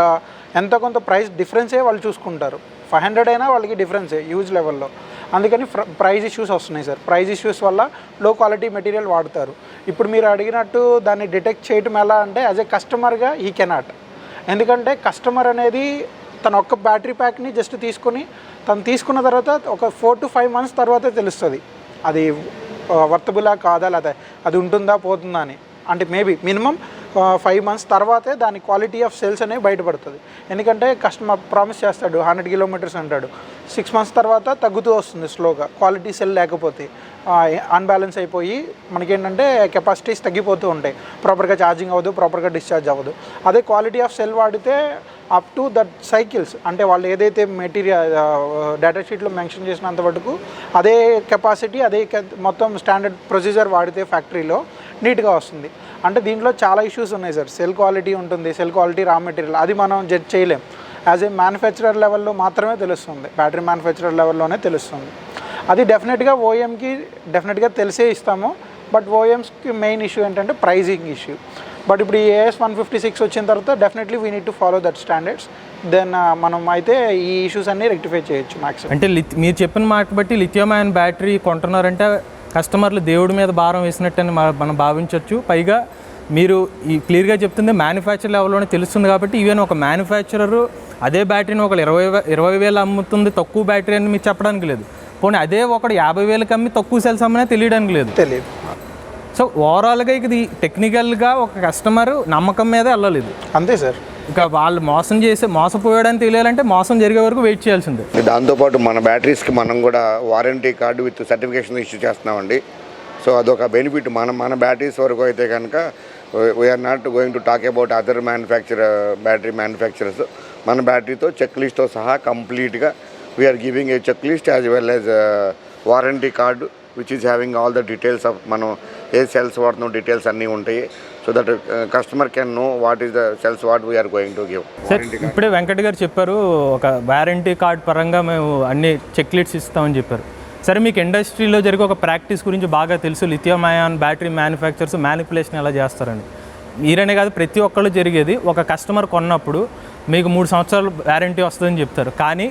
ఎంతో కొంత ప్రైస్ డిఫరెన్సే వాళ్ళు చూసుకుంటారు. 500 అయినా వాళ్ళకి డిఫరెన్సే యూజ్ లెవెల్లో. అందుకని ప్రైస్ ఇష్యూస్ వస్తున్నాయి సార్. ప్రైస్ ఇష్యూస్ వల్ల లో క్వాలిటీ మెటీరియల్ వాడతారు. ఇప్పుడు మీరు అడిగినట్టు దాన్ని డిటెక్ట్ చేయటం ఎలా అంటే యాజ్ ఎ కస్టమర్గా హీ కెనాట్. ఎందుకంటే కస్టమర్ అనేది తన ఒక్క బ్యాటరీ ప్యాక్ని జస్ట్ తను తీసుకున్న తర్వాత ఒక 4 to 5 months తర్వాతే తెలుస్తుంది అది వర్తబులా కాదా, లేదా అది ఉంటుందా పోతుందా అని. అంటే మేబీ మినిమం 5 months తర్వాతే దాని క్వాలిటీ ఆఫ్ సెల్స్ అనేవి బయటపడుతుంది. ఎందుకంటే కస్టమర్ ప్రామిస్ చేస్తాడు 100 kilometers అంటాడు, 6 months తర్వాత తగ్గుతూ వస్తుంది స్లోగా. క్వాలిటీ సెల్ లేకపోతే అన్బ్యాలెన్స్ అయిపోయి మనకేంటంటే కెపాసిటీస్ తగ్గిపోతూ ఉంటాయి, ప్రాపర్గా ఛార్జింగ్ అవ్వదు, ప్రాపర్గా డిశ్చార్జ్ అవ్వదు. అదే క్వాలిటీ ఆఫ్ సెల్ వాడితే అప్ టు దట్ సైకిల్స్, అంటే వాళ్ళు ఏదైతే మెటీరియల్ డేటా షీట్లో మెన్షన్ చేసినంత వరకు అదే కెపాసిటీ అదే మొత్తం స్టాండర్డ్ ప్రొసీజర్ వాడితే ఫ్యాక్టరీలో నీట్గా వస్తుంది. అంటే దీంట్లో చాలా ఇష్యూస్ ఉన్నాయి సార్. సెల్ క్వాలిటీ ఉంటుంది, సెల్ క్వాలిటీ రా మెటీరియల్ అది మనం జడ్జ్ చేయలేం. యాజ్ ఏ మ్యానుఫ్యాక్చరర్ లెవెల్లో మాత్రమే తెలుస్తుంది, బ్యాటరీ మ్యానుఫ్యాక్చరర్ లెవెల్లోనే తెలుస్తుంది. అది డెఫినెట్గా ఓఎంకి డెఫినెట్గా తెలిసే ఇస్తాము. బట్ ఓఎంస్కి మెయిన్ ఇష్యూ ఏంటంటే ప్రైజింగ్ ఇష్యూ. బట్ ఇప్పుడు ఈ AS 156 వచ్చిన తర్వాత definitely we need to follow that standards. Then మనం అయితే ఈ ఇష్యూస్ అన్నీ రెక్టిఫై చేయొచ్చు మ్యాక్సిమం. అంటే మీరు చెప్పిన మాట బట్టి లిథియం అయాన్ బ్యాటరీ కొంటున్నారంటే కస్టమర్లు దేవుడి మీద భారం వేసినట్టని మనం భావించవచ్చు. పైగా మీరు ఈ క్లియర్గా చెప్తుంది మ్యానుఫ్యాక్చర్ లెవెల్లోనే తెలుస్తుంది కాబట్టి ఈవెన్ ఒక మ్యానుఫ్యాక్చరరు అదే బ్యాటరీని ఒకళ్ళు 20,000 అమ్ముతుంది తక్కువ బ్యాటరీ అని మీకు చెప్పడానికి లేదు. పోనీ అదే ఒకడు 50,000 అమ్మి తక్కువ సెల్స్ అమ్మినా తెలియడానికి తెలియదు. సో ఓవరాల్గా ఇది టెక్నికల్గా ఒక కస్టమర్ నమ్మకం మీద వెళ్ళలేదు అంతే సార్. ఇక వాళ్ళు మోసపోయాడని తెలియాలంటే మోసం జరిగే వరకు వెయిట్ చేయాల్సిందే. దాంతోపాటు మన బ్యాటరీస్కి మనం కూడా warranty card with certification issue చేస్తున్నామండి. సో అదొక బెనిఫిట్. మన బ్యాటరీస్ వరకు అయితే కనుక we're not going to talk about other battery manufacturers. మన బ్యాటరీతో చెక్ లిస్ట్తో సహా కంప్లీట్గా we're giving a checklist as well as warranty card which is having all the details of మనం ఏ సెల్స్ వాడుతున్న డీటెయిల్స్ అన్నీ ఉంటాయి. So that customer can know what is the cells what we're going to give. Sir ఇప్పుడే వెంకట్ గారు చెప్పారు ఒక warranty card పరంగా మేము అన్ని చెక్ లిస్ట్స్ ఇస్తామని చెప్పారు. సరే మీకు ఇండస్ట్రీలో జరిగే ఒక ప్రాక్టీస్ గురించి బాగా తెలుసు, lithium ion battery manufactures manipulation ఎలా చేస్తారని. మీరనే కాదు ప్రతి ఒక్కళ్ళు జరిగేది, ఒక కస్టమర్ కొన్నప్పుడు మీకు 3 సంవత్సరాలు వారంటీ వస్తుందని చెప్తారు, కానీ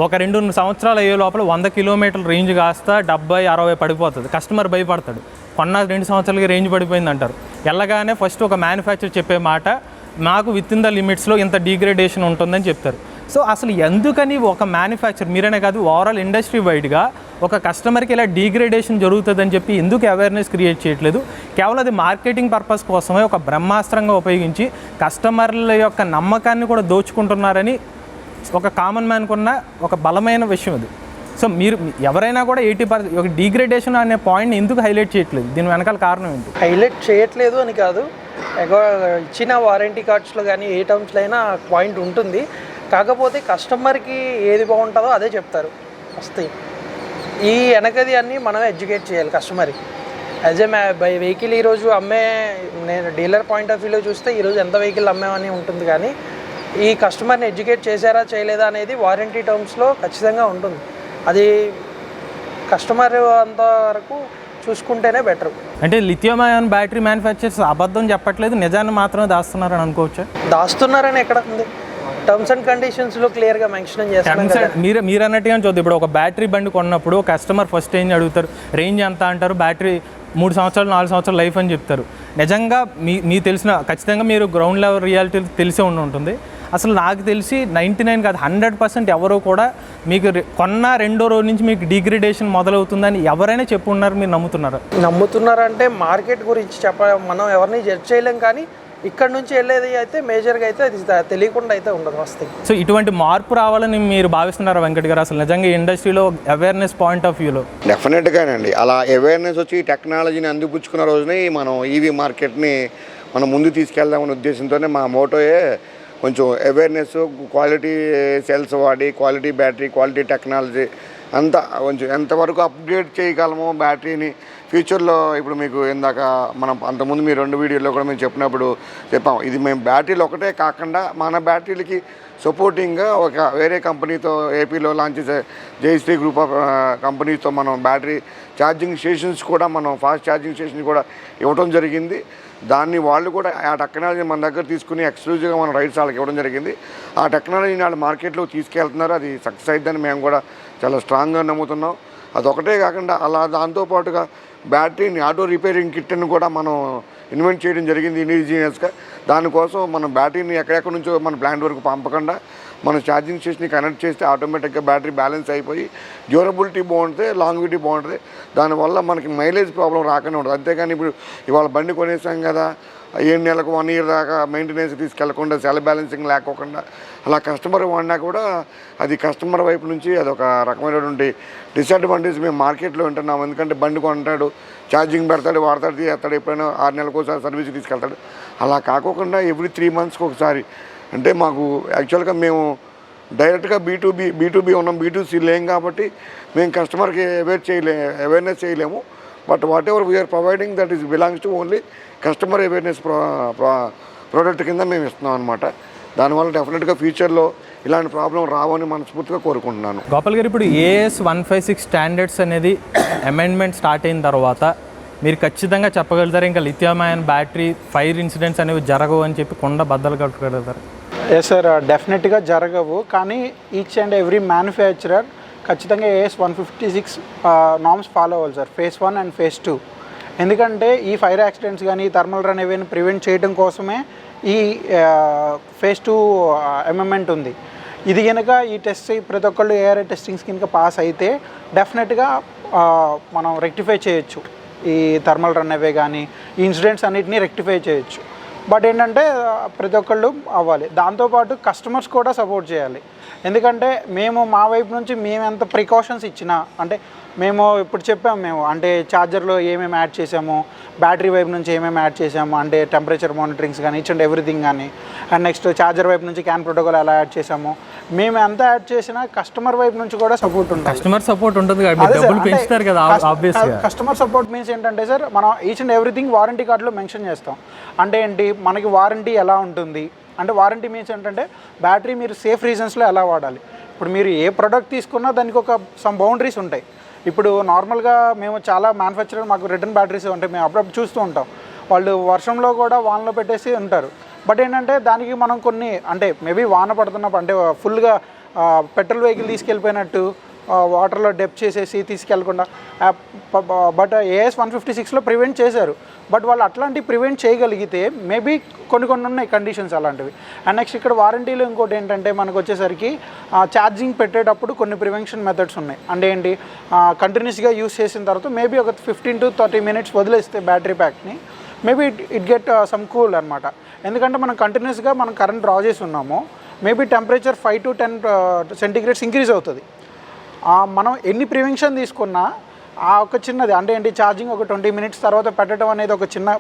ఒక 2 సంవత్సరాలు అయ్యే లోపల 100 కిలోమీటర్ల రేంజ్ కాస్త 70-60 పడిపోతుంది. కస్టమర్ భయపడతాడు, కొన్న 2 సంవత్సరాలకి రేంజ్ పడిపోయింది అంటారు. వెళ్ళగానే ఫస్ట్ ఒక మ్యానుఫ్యాక్చర్ చెప్పే మాట మాకు విత్ ఇన్ ద లిమిట్స్లో ఇంత డీగ్రేడేషన్ ఉంటుందని చెప్తారు. సో అసలు ఎందుకని ఒక మ్యానుఫ్యాక్చర్ మీరనే కాదు ఓవరాల్ ఇండస్ట్రీ వైడ్గా ఒక కస్టమర్కి ఇలా డీగ్రేడేషన్ జరుగుతుందని చెప్పి ఎందుకు అవేర్నెస్ క్రియేట్ చేయట్లేదు? కేవలం అది మార్కెటింగ్ పర్పస్ కోసమే ఒక బ్రహ్మాస్త్రంగా ఉపయోగించి కస్టమర్ల యొక్క నమ్మకాన్ని కూడా దోచుకుంటున్నారని ఒక కామన్ మ్యాన్కు ఉన్న ఒక బలమైన విషయం అది. సో మీరు ఎవరైనా కూడా 80% ఒక డీగ్రేడేషన్ అనే పాయింట్ని ఎందుకు హైలైట్ చేయట్లేదు? దీని వెనకాల కారణం ఏంటి? హైలైట్ చేయట్లేదు అని కాదు, ఇచ్చిన వారంటీ కార్డ్స్లో కానీ ఏ టర్మ్స్లో అయినా పాయింట్ ఉంటుంది. కాకపోతే కస్టమర్కి ఏది బాగుంటుందో అదే చెప్తారు వస్తాయి. ఈ వెనకది అన్నీ మనమే ఎడ్యుకేట్ చేయాలి కస్టమర్కి. యాజ్ ఏ వెహికల్ ఈరోజు నేను డీలర్ పాయింట్ ఆఫ్ వ్యూలో చూస్తే ఈరోజు ఎంత వెహికల్ అమ్మేమని ఉంటుంది, కానీ ఈ కస్టమర్ని ఎడ్యుకేట్ చేశారా చేయలేదా అనేది వారంటీ టర్మ్స్లో ఖచ్చితంగా ఉంటుంది. అది కస్టమర్ అంతవరకు చూసుకుంటేనే బెటర్. అంటే లిథియం అయాన్ బ్యాటరీ మ్యానుఫ్యాక్చర్స్ అబద్ధం చెప్పట్లేదు, నిజాన్ని మాత్రమే దాస్తున్నారని అనుకోవచ్చా? దాస్తున్నారని ఎక్కడ ఉంది? టర్మ్స్ అండ్ కండిషన్స్లో క్లియర్గా మెన్షన్ చేస్తాను. మీరు అన్నట్టుగా చూద్దాం, ఇప్పుడు ఒక బ్యాటరీ బండి కొన్నప్పుడు కస్టమర్ ఫస్ట్ ఏం అడుగుతారు, రేంజ్ ఎంత అంటారు, బ్యాటరీ 3 సంవత్సరాలు 4 సంవత్సరాలు లైఫ్ అని చెప్తారు. నిజంగా మీ తెలిసిన ఖచ్చితంగా మీరు గ్రౌండ్ లెవెల్ రియాలిటీ తెలిసే ఉంటుంది. అసలు నాకు తెలిసి 99 కాదు 100% ఎవరో కూడా మీకు కొన్న 2వ రోజు నుంచి మీకు డిగ్రేడేషన్ మొదలవుతుందని ఎవరైనా చెప్పు ఉన్నారు, మీరు నమ్ముతున్నారంటే మార్కెట్ గురించి మనం ఎవరిని జడ్జ్ చేయలేం, కానీ ఇక్కడ నుంచి వెళ్ళేది అయితే మేజర్గా అయితే అది తెలియకుండా అయితే ఉండదు వస్తాయి. సో ఇటువంటి మార్పు రావాలని మీరు భావిస్తున్నారా వెంకట్ గారు? అసలు నిజంగా ఇండస్ట్రీలో అవేర్నెస్ పాయింట్ ఆఫ్ వ్యూలో డెఫినెట్గానండి అలా అవేర్నెస్ వచ్చి టెక్నాలజీని అందిపుచ్చుకున్న రోజునే మనం ఈవీ మార్కెట్ని మనం ముందు తీసుకెళ్దామనే ఉద్దేశంతోనే మా మోటోయే కొంచెం అవేర్నెస్, క్వాలిటీ సెల్స్ వాడి, క్వాలిటీ బ్యాటరీ, క్వాలిటీ టెక్నాలజీ అంతా కొంచెం ఎంతవరకు అప్గ్రేడ్ చేయగలమో బ్యాటరీని ఫ్యూచర్లో. ఇప్పుడు మీకు ఇందాక మనం అంతకుముందు మీ 2 వీడియోలో కూడా మేము చెప్పినప్పుడు చెప్పాం, ఇది మేము బ్యాటరీలు ఒకటే కాకుండా మన బ్యాటరీలకి సపోర్టింగ్గా ఒక వేరే కంపెనీతో ఏపీలో లాంచ్ చేసే జయశ్రీ గ్రూప్ ఆఫ్ కంపెనీస్తో మనం బ్యాటరీ ఛార్జింగ్ స్టేషన్స్ కూడా మనం ఫాస్ట్ ఛార్జింగ్ స్టేషన్స్ కూడా ఇవ్వడం జరిగింది. దాన్ని వాళ్ళు కూడా ఆ టెక్నాలజీ మన దగ్గర తీసుకుని ఎక్స్క్లూజివ్గా మన రైట్స్ వాళ్ళకి ఇవ్వడం జరిగింది. ఆ టెక్నాలజీని వాళ్ళు మార్కెట్లో తీసుకెళ్తున్నారు. అది సక్సెస్ అయిద్దని మేము కూడా చాలా స్ట్రాంగ్గా నమ్ముతున్నాం. అదొకటే కాకుండా అలా దాంతోపాటుగా బ్యాటరీని ఆటో రిపేరింగ్ కిట్ని కూడా మనం ఇన్వెంట్ చేయడం జరిగింది ఇండిజినియస్గా. దానికోసం మనం బ్యాటరీని ఎక్కడెక్కడి నుంచో మన ప్లాంట్ వరకు పంపకుండా మనం ఛార్జింగ్ స్టేషన్ని కనెక్ట్ చేస్తే ఆటోమేటిక్గా బ్యాటరీ బ్యాలెన్స్ అయిపోయి డ్యూరబిలిటీ బాగుంటుంది, లాంగివిటీ బాగుంటుంది. దానివల్ల మనకి మైలేజ్ ప్రాబ్లం రాకుండా ఉంటుంది. అంతేగాని ఇప్పుడు ఇవాళ బండి కొనేసాం కదా 7 నెలలకు 1 ఇయర్ దాకా మెయింటెనెన్స్ తీసుకెళ్లకుండా, సెల్ బ్యాలెన్సింగ్ లేకోకుండా అలా కస్టమర్ వాడినా కూడా అది కస్టమర్ వైపు నుంచి అదొక రకమైనటువంటి డిసడ్వాంటేజ్ మేము మార్కెట్లో ఉంటున్నాం. ఎందుకంటే బండి కొంటాడు, ఛార్జింగ్ పెడతాడు, వాడతాడు, తీస్తాడు, ఎప్పుడైనా 6 నెలలకు ఒకసారి సర్వీస్కి తీసుకెళ్తాడు. అలా కాకోకుండా ఎవ్రీ 3 మంత్స్కి ఒకసారి. అంటే మాకు యాక్చువల్గా మేము డైరెక్ట్గా బీ2బీ ఉన్నాం, బీ2సీ లేం కాబట్టి మేము కస్టమర్కి అవేర్నెస్ చేయలేము. But whatever we're providing that is belongs to only customer awareness product కింద మేము ఇస్తున్నాం అనమాట. దానివల్ల డెఫినెట్గా ఫ్యూచర్లో ఇలాంటి ప్రాబ్లం రావని మనస్ఫూర్తిగా కోరుకుంటున్నాను. గోపాల్ గారు, ఇప్పుడు AS 156 స్టాండర్డ్స్ అనేది అమెండ్మెంట్ స్టార్ట్ అయిన తర్వాత మీరు ఖచ్చితంగా చెప్పగలుగుతారు ఇంకా lithium ion battery fire incidents అనేవి జరగవు అని చెప్పి కొండ బద్దలు కట్టుకోగలుగుతారు? ఎస్ సార్, డెఫినెట్గా జరగవు. కానీ ఈచ్ అండ్ ఎవ్రీ మ్యానుఫ్యాక్చరర్ ఖచ్చితంగా AS 156 నామ్స్ ఫాలో అవ్వాలి సార్, phase 1 అండ్ phase 2. ఎందుకంటే ఈ ఫైర్ యాక్సిడెంట్స్ కానీ థర్మల్ రన్ అవేని ప్రివెంట్ చేయడం కోసమే ఈ phase 2 అమెండ్మెంట్ ఉంది. ఇది కనుక ఈ టెస్ట్ ప్రతి ఒక్కళ్ళు ARI టెస్టింగ్స్ కనుక పాస్ అయితే డెఫినెట్గా మనం రెక్టిఫై చేయొచ్చు. ఈ థర్మల్ రన్ అవే కానీ ఈ ఇన్సిడెంట్స్ అన్నిటినీ రెక్టిఫై చేయొచ్చు. బట్ ఏంటంటే ప్రతి ఒక్కళ్ళు అవ్వాలి. దాంతోపాటు కస్టమర్స్ కూడా సపోర్ట్ చేయాలి. ఎందుకంటే మేము మా వైపు నుంచి మేము ఎంత ప్రికాషన్స్ ఇచ్చినా, అంటే మేము ఇప్పుడు చెప్పాము, మేము అంటే ఛార్జర్లో ఏమేమి యాడ్ చేసాము, బ్యాటరీ వైపు నుంచి ఏమేమి యాడ్ చేసాము, అంటే టెంపరేచర్ మానిటరింగ్స్ కానీ ఈచ్ అండ్ ఎవ్రీథింగ్ కానీ, అండ్ నెక్స్ట్ ఛార్జర్ వైపు నుంచి క్యాన్ ప్రోటోకాల్ ఎలా యాడ్ చేసాము, మేము ఎంత యాడ్ చేసినా కస్టమర్ వైపు నుంచి కూడా సపోర్ట్ ఉంటుంది. కస్టమర్ సపోర్ట్ ఉంటుంది కదా. కస్టమర్ సపోర్ట్ మీన్స్ ఏంటంటే సార్, మనం ఈచ్ అండ్ ఎవ్రీథింగ్ వారంటీ కార్డులో మెన్షన్ చేస్తాం. అంటే ఏంటి, మనకి వారంటీ ఎలా ఉంటుంది అంటే, వారంటీ మీన్స్ ఏంటంటే బ్యాటరీ మీరు సేఫ్ రీజన్స్లో ఎలా వాడాలి. ఇప్పుడు మీరు ఏ ప్రోడక్ట్ తీసుకున్నా దానికి ఒక సమ్ బౌండరీస్ ఉంటాయి. ఇప్పుడు నార్మల్గా మేము చాలా మ్యానుఫ్యాక్చరర్ మాకు రిటర్న్ బ్యాటరీస్ ఉంటాయి, మేము అప్పుడప్పుడు చూస్తూ ఉంటాం. వాళ్ళు వర్షంలో కూడా వానలో పెట్టేసి ఉంటారు. బట్ ఏంటంటే దానికి మనం కొన్ని, అంటే మేబీ వాన పడుతున్నప్పుడు, అంటే ఫుల్గా పెట్రోల్ వెహికల్ తీసుకెళ్ళిపోయినట్టు వాటర్లో డెప్ చేసేసి తీసుకెళ్లకుండా, బట్ AS 156లో ప్రివెంట్ చేశారు. బట్ వాళ్ళు అట్లాంటి ప్రివెంట్ చేయగలిగితే మేబీ కొన్ని ఉన్నాయి కండిషన్స్ అలాంటివి. అండ్ నెక్స్ట్ ఇక్కడ వారంటీలో ఇంకోటి ఏంటంటే మనకు వచ్చేసరికి ఛార్జింగ్ పెట్టేటప్పుడు కొన్ని ప్రివెన్షన్ మెథడ్స్ ఉన్నాయి. అంటే ఏంటి, కంటిన్యూస్గా యూస్ చేసిన తర్వాత మేబీ ఒక 15 to 30 minutes వదిలేస్తే బ్యాటరీ ప్యాక్ని maybe it get some cool అనమాట. ఎందుకంటే మనం కంటిన్యూస్గా మనం కరెంట్ డ్రా చేసి ఉన్నాము, maybe temperature 5 to 10 centigrades increase అవుతుంది. మనం ఎన్ని ప్రివెన్షన్ తీసుకున్నా ఒక చిన్నది, అంటే ఏంటి, ఛార్జింగ్ ఒక 20 minutes తర్వాత పెట్టడం అనేది ఒక చిన్న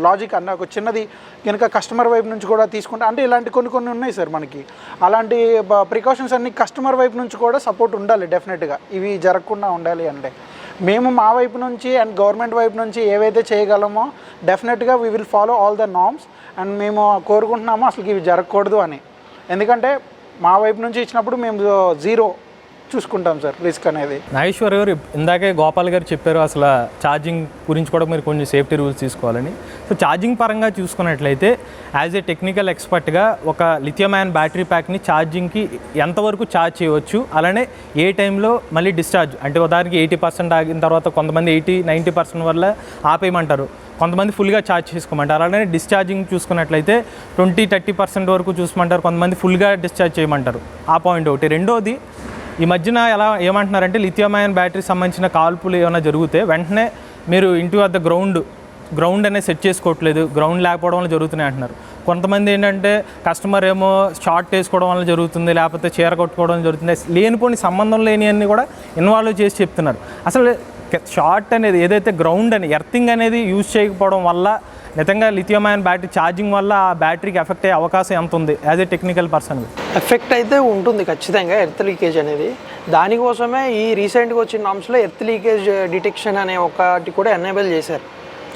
లాజిక్ అన్న, ఒక చిన్నది కనుక కస్టమర్ వైపు నుంచి కూడా తీసుకుంటే, అంటే ఇలాంటి కొన్ని ఉన్నాయి సార్ మనకి. అలాంటి ప్రికాషన్స్ అన్ని కస్టమర్ వైపు నుంచి కూడా సపోర్ట్ ఉండాలి డెఫినెట్గా, ఇవి జరగకుండా ఉండాలి. అంటే మేము మా వైపు నుంచి అండ్ గవర్నమెంట్ వైపు నుంచి ఏవైతే చేయగలమో డెఫినెట్గా we will follow all the norms. And మేము కోరుకుంటున్నాము అసలు ఇవి జరగకూడదు అని. ఎందుకంటే మా వైపు నుంచి ఇచ్చినప్పుడు మేము జీరో చూసుకుంటాం సార్ రిస్క్ అనేది. నాగేశ్వర్ గారు ఇందాకే గోపాల్ గారు చెప్పారు అసలు ఛార్జింగ్ గురించి కూడా మీరు కొంచెం సేఫ్టీ రూల్స్ తీసుకోవాలని. సో ఛార్జింగ్ పరంగా చూసుకున్నట్లయితే యాజ్ ఏ టెక్నికల్ ఎక్స్పర్ట్గా ఒక లిథియం అయాన్ బ్యాటరీ ప్యాక్ని ఛార్జింగ్కి ఎంతవరకు ఛార్జ్ చేయవచ్చు, అలానే ఏ టైంలో మళ్ళీ డిశ్చార్జ్, అంటే ఉదాహరణకి 80% ఆగిన తర్వాత కొంతమంది 80-90% వల్ల ఆపేయమంటారు, కొంతమంది ఫుల్గా ఛార్జ్ చేసుకోమంటారు. అలానే డిశ్చార్జింగ్ చూసుకున్నట్లయితే 20-30% వరకు చూసుకోమంటారు, కొంతమంది ఫుల్గా డిశ్చార్జ్ చేయమంటారు. ఆ పాయింట్ ఒకటి. రెండోది, ఈ మధ్యన ఏమంటున్నారంటే లిథియం అయాన్ బ్యాటరీ సంబంధించిన కాల్పులు ఏమైనా జరిగితే వెంటనే మీరు ఇంటి వద్ద గ్రౌండ్ అనేది సెట్ చేసుకోవట్లేదు, గ్రౌండ్ లేకపోవడం వల్ల జరుగుతున్నాయి అంటున్నారు. కొంతమంది ఏంటంటే కస్టమర్ ఏమో షార్ట్ వేసుకోవడం వల్ల జరుగుతుంది, లేకపోతే చీర కొట్టుకోవడం జరుగుతుంది, లేనిపోని సంబంధం లేని అన్ని కూడా ఇన్వాల్వ్ చేసి చెప్తున్నారు. అసలు షార్ట్ అనేది ఏదైతే గ్రౌండ్ అని ఎర్తింగ్ అనేది యూజ్ చేయకపోవడం వల్ల నిజంగా లిథియం అయాన్ బ్యాటరీ ఛార్జింగ్ వల్ల ఆ బ్యాటరీకి ఎఫెక్ట్ అయ్యే అవకాశం ఎంత ఉంది as a technical person? Effect అయితే ఉంటుంది ఖచ్చితంగా, ఎర్త్ లీకేజ్ అనేది. దానికోసమే ఈ రీసెంట్గా వచ్చిన నామ్స్లో ఎర్త్ లీకేజ్ డిటెక్షన్ అనే ఒకటి కూడా ఎనేబుల్ చేశారు.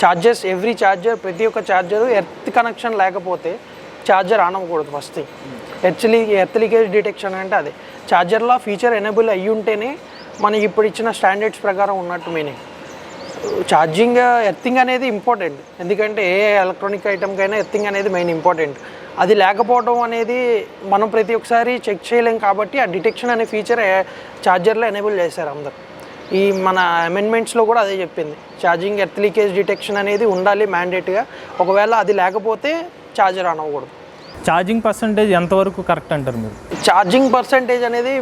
ఛార్జర్స్, ఎవ్రీ ఛార్జర్, ప్రతి ఒక్క ఛార్జరు ఎర్త్ కనెక్షన్ లేకపోతే ఛార్జర్ ఆన్ అవ్వకూడదు first thing. Earth leakage detection అంటే అదే ఛార్జర్లో ఫీచర్ ఎనేబుల్ అయ్యి ఉంటేనే మనకి ఇప్పుడు ఇచ్చిన స్టాండర్డ్స్ ప్రకారం ఉన్నట్టు మీనింగ్. ఛార్జింగ్, ఎర్తింగ్ అనేది ఇంపార్టెంట్, ఎందుకంటే ఏ ఎలక్ట్రానిక్ ఐటమ్కైనా ఎర్తింగ్ అనేది మెయిన్ ఇంపార్టెంట్. అది లేకపోవడం అనేది మనం ప్రతి ఒక్కసారి చెక్ చేయలేం కాబట్టి ఆ డిటెక్షన్ అనే ఫీచర్ ఛార్జర్లో ఎనేబుల్ చేశారు అందరు. ఈ మన అమెండ్మెంట్స్లో కూడా అదే చెప్పింది, ఛార్జింగ్ ఎర్త్ లీకేజ్ డిటెక్షన్ అనేది ఉండాలి మ్యాండేట్గా. ఒకవేళ అది లేకపోతే ఛార్జర్ ఆన్ అవ్వకూడదు. ఛార్జింగ్ పర్సంటేజ్ ఎంతవరకు కరెక్ట్ అంటారు మీరు? ఛార్జింగ్ పర్సంటేజ్ అనేది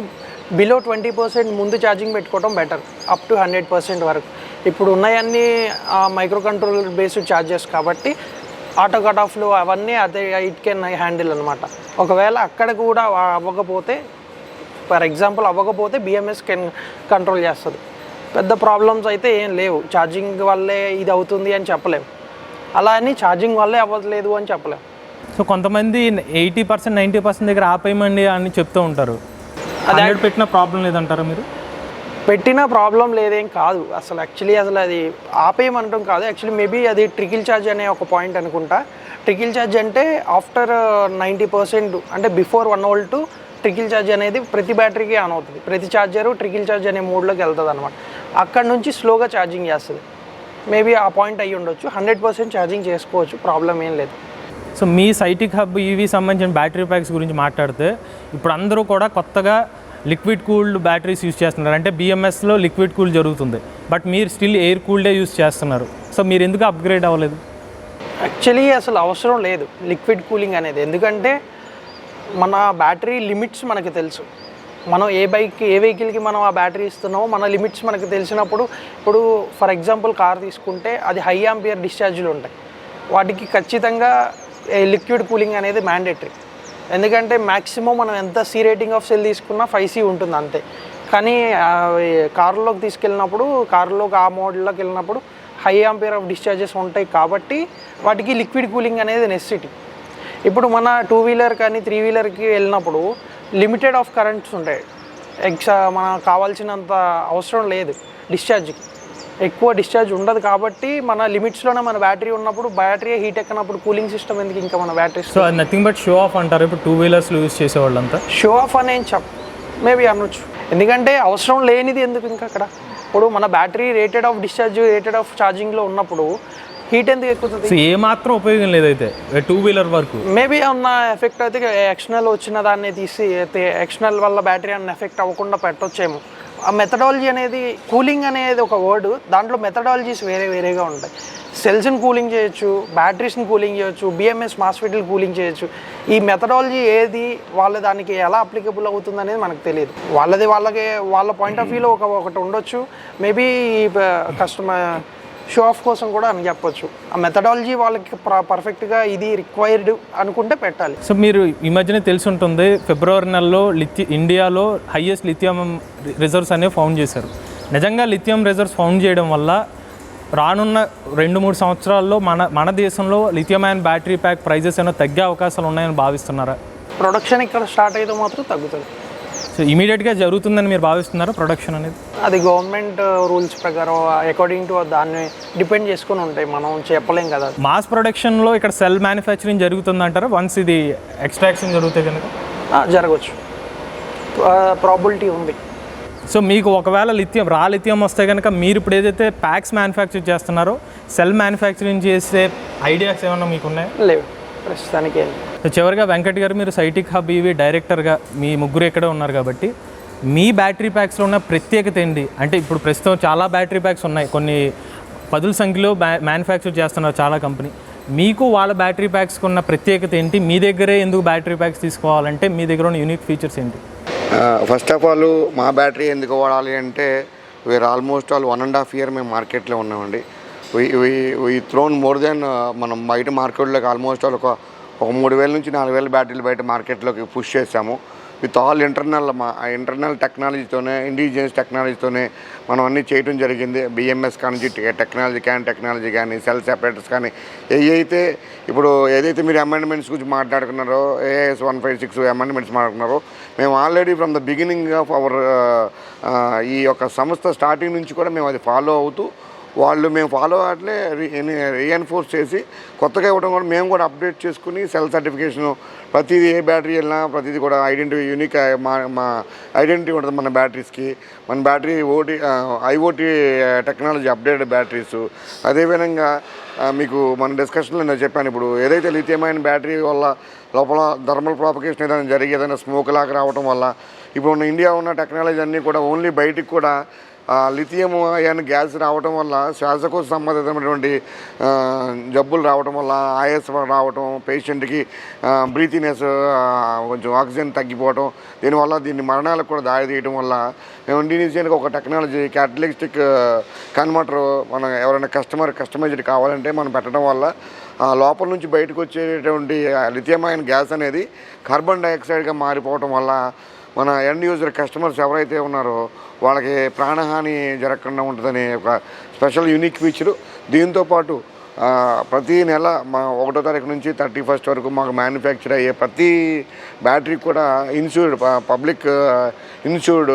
బిలో 20% ముందు ఛార్జింగ్ పెట్టుకోవడం బెటర్, అప్ టు 100% వరకు. ఇప్పుడు ఉన్నాయన్నీ మైక్రో కంట్రోలర్ బేస్డ్ ఛార్జర్స్ కాబట్టి ఆటో కట్ ఆఫ్లు అవన్నీ అదే ఇట్ కెన్ హ్యాండిల్ అనమాట. ఒకవేళ అక్కడ కూడా అవ్వకపోతే, ఫర్ ఎగ్జాంపుల్ అవ్వకపోతే BMS కెన్ కంట్రోల్ చేస్తుంది. పెద్ద ప్రాబ్లమ్స్ అయితే ఏం లేవు, ఛార్జింగ్ వల్లే ఇది అవుతుంది అని చెప్పలేము, అలా అని ఛార్జింగ్ వల్లే అవ్వట్లేదు అని చెప్పలేము. సో కొంతమంది 80% 90% దగ్గర ఆపేయమండి అని చెప్తూ ఉంటారు, అది పెట్టిన ప్రాబ్లం లేదంటారా మీరు? పెట్టిన ప్రాబ్లం లేదేం కాదు అసలు. అసలు అది ఆపేయమంటాం కాదు, యాక్చువల్లీ మేబీ అది ట్రికిల్ ఛార్జ్ అనే ఒక పాయింట్ అనుకుంటా. ట్రికిల్ ఛార్జ్ అంటే ఆఫ్టర్ 90% అంటే బిఫోర్ 1 volt ట్రికిల్ ఛార్జ్ అనేది ప్రతి బ్యాటరీకి ఆన్ అవుతుంది. ప్రతి ఛార్జరు ట్రికిల్ ఛార్జ్ అనే మోడ్లోకి వెళ్తుంది అనమాట. అక్కడ నుంచి స్లోగా ఛార్జింగ్ చేస్తుంది. మేబీ ఆ పాయింట్ అయ్యి ఉండొచ్చు. 100% ఛార్జింగ్ చేసుకోవచ్చు, ప్రాబ్లం ఏం లేదు. సో మీ సైటిక్ హబ్ ఈవీ సంబంధించిన బ్యాటరీ ప్యాక్స్ గురించి మాట్లాడితే ఇప్పుడు అందరూ కూడా కొత్తగా లిక్విడ్ కూల్డ్ బ్యాటరీస్ యూజ్ చేస్తున్నారు. అంటే BMSలో లిక్విడ్ కూల్ జరుగుతుంది, బట్ మీరు స్టిల్ ఎయిర్ కూల్డే యూజ్ చేస్తున్నారు. సో మీరు ఎందుకు అప్గ్రేడ్ అవ్వలేదు? యాక్చువల్లీ అసలు అవసరం లేదు లిక్విడ్ కూలింగ్ అనేది, ఎందుకంటే మన బ్యాటరీ లిమిట్స్ మనకు తెలుసు. మనం ఏ వెహికల్కి మనం ఆ బ్యాటరీ ఇస్తున్నామో మన లిమిట్స్ మనకు తెలిసినప్పుడు, ఇప్పుడు ఫర్ ఎగ్జాంపుల్ కార్ తీసుకుంటే అది హై ఆంపియర్ డిశ్చార్జ్లు ఉంటాయి. వాటికి ఖచ్చితంగా లిక్విడ్ కూలింగ్ అనేది మ్యాండేటరీ. ఎందుకంటే మ్యాక్సిమం మనం ఎంత సి రేటింగ్ ఆఫ్ సెల్ తీసుకున్నా 5C ఉంటుంది అంతే. కానీ కారులోకి తీసుకెళ్ళినప్పుడు, కారులోకి ఆ మోడల్లోకి వెళ్ళినప్పుడు హై ఆంపియర్ ఆఫ్ డిశ్చార్జెస్ ఉంటాయి కాబట్టి వాటికి లిక్విడ్ కూలింగ్ అనేది నెసెసిటీ. ఇప్పుడు మన 2 వీలర్ కానీ 3 వీలర్కి వెళ్ళినప్పుడు లిమిటెడ్ ఆఫ్ కరెంట్స్ ఉంటాయి. మనకు కావాల్సినంత అవసరం లేదు డిశ్చార్జ్కి, ఎక్కువ డిశ్చార్జ్ ఉండదు కాబట్టి మన లిమిట్స్లోనే మన బ్యాటరీ ఉన్నప్పుడు బ్యాటరీ హీట్ ఎక్కినప్పుడు కూలింగ్ సిస్టమ్ ఎందుకు ఇంకా మన బ్యాటరీ. సో అది నథింగ్ బట్ షో ఆఫ్ అంటారు ఇప్పుడు 2 వీలర్స్లో యూజ్ చేసేవాళ్ళంతా. షో ఆఫ్ అని మేబీ అనొచ్చు, ఎందుకంటే అవసరం లేనిది ఎందుకు ఇంకా అక్కడ. ఇప్పుడు మన battery rated of discharge, rated of ఛార్జింగ్లో ఉన్నప్పుడు హీట్ ఎందుకు ఎక్కుతుంది. సో ఏ మాత్రం ఉపయోగం లేదైతే 2 వీలర్ వరకు. మేబీ ఉన్న ఎఫెక్ట్ అయితే ఎక్స్టర్నల్ వచ్చిన దాన్ని తీసి ఎక్స్టర్నల్ వల్ల బ్యాటరీ అన్న ఎఫెక్ట్ అవ్వకుండా పెట్టొచ్చేమో. ఆ మెథడాలజీ అనేది, కూలింగ్ అనేది ఒక వర్డ్, దాంట్లో మెథడాలజీస్ వేరేగా ఉంటాయి. సెల్స్ని కూలింగ్ చేయొచ్చు, బ్యాటరీస్ని కూలింగ్ చేయొచ్చు, బిఎంఎస్ మాస్ఫెట్లు కూలింగ్ చేయొచ్చు. ఈ మెథడాలజీ ఏది దానికి ఎలా అప్లికబుల్ అవుతుంది అనేది మనకు తెలియదు. వాళ్ళ పాయింట్ ఆఫ్ వ్యూలో ఒకటి ఉండొచ్చు. మేబీ కస్టమర్ షో ఆఫ్ కోసం కూడా అని చెప్పొచ్చు. ఆ మెథడాలజీ వాళ్ళకి పర్ఫెక్ట్గా ఇది రిక్వైర్డ్ అనుకుంటే పెట్టాలి. సో మీరు ఈ మధ్యనే తెలిసి ఉంటుంది, ఫిబ్రవరి నెలలో ఇండియాలో హైయెస్ట్ లిథియం రిజర్వ్స్ అనేవి ఫౌండ్ చేశారు. నిజంగా లిథియం రిజర్వ్స్ ఫౌండ్ చేయడం వల్ల రానున్న 2-3 సంవత్సరాల్లో మన దేశంలో lithium ion battery pack prices ఏమైనా తగ్గే అవకాశాలు ఉన్నాయని భావిస్తున్నారా? ప్రొడక్షన్ ఇక్కడ స్టార్ట్ అయితే మాత్రం తగ్గుతుంది. సో ఇమీడియట్గా జరుగుతుందని మీరు భావిస్తున్నారా ప్రొడక్షన్ అనేది? అది గవర్నమెంట్ రూల్స్ ప్రకారం అకార్డింగ్ టు దాన్ని డిపెండ్ చేసుకొని ఉంటాయి, మనం చెప్పలేం కదా. మాస్ ప్రొడక్షన్లో ఇక్కడ సెల్ మ్యానుఫ్యాక్చరింగ్ జరుగుతుందంటారా వన్స్ ఇది ఎక్స్ట్రాక్షన్ జరిగితే కనుక? జరగవచ్చు, ప్రాబిలిటీ ఉంది. సో మీకు ఒకవేళ లిథియం వస్తే కనుక మీరు ఇప్పుడు ఏదైతే ప్యాక్స్ మ్యానుఫ్యాక్చర్ చేస్తున్నారో సెల్ మ్యానుఫ్యాక్చరింగ్ చేసే ఐడియాస్ ఏమన్నా మీకు ఉన్నాయా? లేవు ప్రస్తుతానికి. సో చివరిగా వెంకట్ గారు, మీరు సైటిక్ హబ్ ఈవీ డైరెక్టర్గా మీ ముగ్గురు ఎక్కడే ఉన్నారు కాబట్టి మీ బ్యాటరీ ప్యాక్స్లో ఉన్న ప్రత్యేకత ఏంటి? అంటే ఇప్పుడు ప్రస్తుతం చాలా బ్యాటరీ ప్యాక్స్ ఉన్నాయి, కొన్ని 10ల సంఖ్యలో మ్యానుఫ్యాక్చర్ చేస్తున్నారు చాలా కంపెనీ. మీకు వాళ్ళ బ్యాటరీ ప్యాక్స్కి ఉన్న ప్రత్యేకత ఏంటి? మీ దగ్గరే ఎందుకు బ్యాటరీ ప్యాక్స్ తీసుకోవాలంటే మీ దగ్గర ఉన్న యూనిక్ ఫీచర్స్ ఏంటి? ఫస్ట్ ఆఫ్ ఆల్ మా బ్యాటరీ ఎందుకు వాడాలి అంటే వీఆర్ ఆల్మోస్ట్ 1.5 year మేము మార్కెట్లో ఉన్నామండి. వీ థ్రోన్ మోర్ దెన్ మనం బయట మార్కెట్లోకి ఆల్మోస్ట్ ఒక 3,000 నుంచి 4,000 బ్యాటరీలు బయట మార్కెట్లోకి పుష్ చేసాము. విత్ ఆల్ ఇంటర్నల్ టెక్నాలజీతోనే, ఇండిజినియస్ టెక్నాలజీతోనే మనం అన్నీ చేయడం జరిగింది. బిఎంఎస్ కానీ టెక్నాలజీ కానీ సెల్ సెపరేటర్స్ కానీ ఏదైతే ఇప్పుడు ఏదైతే మీరు అమెండ్మెంట్స్ గురించి మాట్లాడుకున్నారో, AIS 156 అమెండ్మెంట్స్ మాట్లాడుకున్నారో, మేము already from the beginning of our ఈ యొక్క సంస్థ స్టార్టింగ్ నుంచి కూడా మేము అది ఫాలో అవుతూ మేము ఫాలో అట్లే రీఎన్ఫోర్స్ చేసి కొత్తగా ఇవ్వడం కూడా మేము కూడా అప్డేట్ చేసుకుని సెల్ సర్టిఫికేషను ప్రతిదీ ఏ బ్యాటరీ వెళ్ళినా ప్రతిదీ కూడా యూనిక్ మా ఐడెంటిటీ ఉంటుంది మన బ్యాటరీస్కి. మన battery IoT technology updated batteries. అదేవిధంగా మీకు మన డిస్కషన్లో నేను చెప్పాను, ఇప్పుడు ఏదైతే లిథియం అయాన్ బ్యాటరీ వల్ల లోపల థర్మల్ ప్రాపగేషన్ ఏదైనా స్మోక్ లాగా రావడం వల్ల ఇప్పుడు ఉన్న ఇండియా ఉన్న టెక్నాలజీ అన్నీ కూడా ఓన్లీ బయటికి కూడా లిథియం అయాన్ గ్యాస్ రావటం వల్ల శ్వాసకోశ సంబంధితమైనటువంటి జబ్బులు రావటం వల్ల ఆయాస రావటం, పేషెంట్కి బ్రీతినెస్ కొంచెం ఆక్సిజన్ తగ్గిపోవటం, దీని మరణాలకు కూడా దారి తీయడం వల్ల మేము ఇండియన్గా ఒక టెక్నాలజీ క్యాటలిస్టిక్ కన్వర్టర్ మనం ఎవరైనా కస్టమైజ్డ్ కావాలంటే మనం పెట్టడం వల్ల లోపల నుంచి బయటకు వచ్చేటువంటి లిథియం అయాన్ గ్యాస్ అనేది కార్బన్ డైఆక్సైడ్గా మారిపోవటం వల్ల మన ఎండ్ యూజర్ కస్టమర్స్ ఎవరైతే ఉన్నారో వాళ్ళకి ప్రాణహాని జరగకుండా ఉంటుందని ఒక స్పెషల్ యూనిక్ ఫీచరు. దీంతోపాటు ప్రతి నెల మా 1వ తారీఖు నుంచి 31st వరకు మాకు మ్యానుఫ్యాక్చర్ అయ్యే ప్రతి బ్యాటరీ కూడా పబ్లిక్ ఇన్సూర్డ్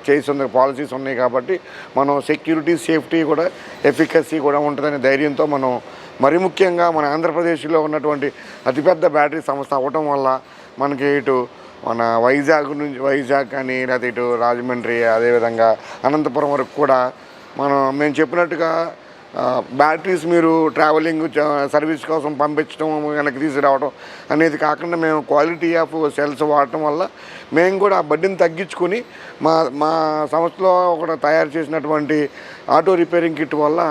చేసిన పాలసీస్ ఉన్నాయి కాబట్టి మనం సెక్యూరిటీ, సేఫ్టీ కూడా, ఎఫికసీ కూడా ఉంటుందనే ధైర్యంతో మనం మరి ముఖ్యంగా మన ఆంధ్రప్రదేశ్లో ఉన్నటువంటి అతిపెద్ద బ్యాటరీ సంస్థ అవ్వటం వల్ల మనకి ఇటు మన వైజాగ్ కానీ లేకపోతే ఇటు రాజమండ్రి, అదేవిధంగా అనంతపురం వరకు కూడా మేము చెప్పినట్టుగా బ్యాటరీస్ మీరు ట్రావెలింగ్ సర్వీస్ కోసం పంపించడం, వెనక్కి తీసుకురావడం అనేది కాకుండా మేము క్వాలిటీ ఆఫ్ సెల్స్ వాడటం వల్ల మేము కూడా ఆ బడ్డీని తగ్గించుకొని మా సంస్థలో ఒకటి తయారు చేసినటువంటి ఆటో రిపేరింగ్ కిట్ వల్ల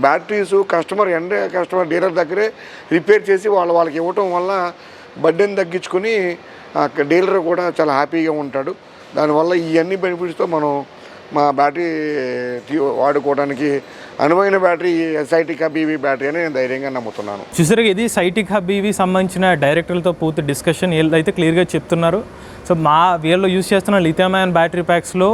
బ్యాటరీస్ కస్టమర్ డీలర్ దగ్గరే రిపేర్ చేసి వాళ్ళకి ఇవ్వటం వల్ల బడ్డీని తగ్గించుకొని డీలర్ కూడా చాలా హ్యాపీగా ఉంటాడు. దానివల్ల ఈ అన్ని బెనిఫిట్స్తో మనం మా బ్యాటరీ వాడుకోవడానికి అనువైన బ్యాటరీ ఎస్ఐటిక్ హబ్ ఈవీ బ్యాటరీ అని నేను ధైర్యంగా నమ్ముతున్నాను. చూసారు, ఇది సైటిక్ హబ్ ఈవీ సంబంధించిన డైరెక్టర్లతో పూర్తి డిస్కషన్ వీళ్ళైతే క్లియర్గా చెప్తున్నారు. సో వీళ్ళు యూస్ చేస్తున్న లిథియం అయాన్ బ్యాటరీ ప్యాక్స్లో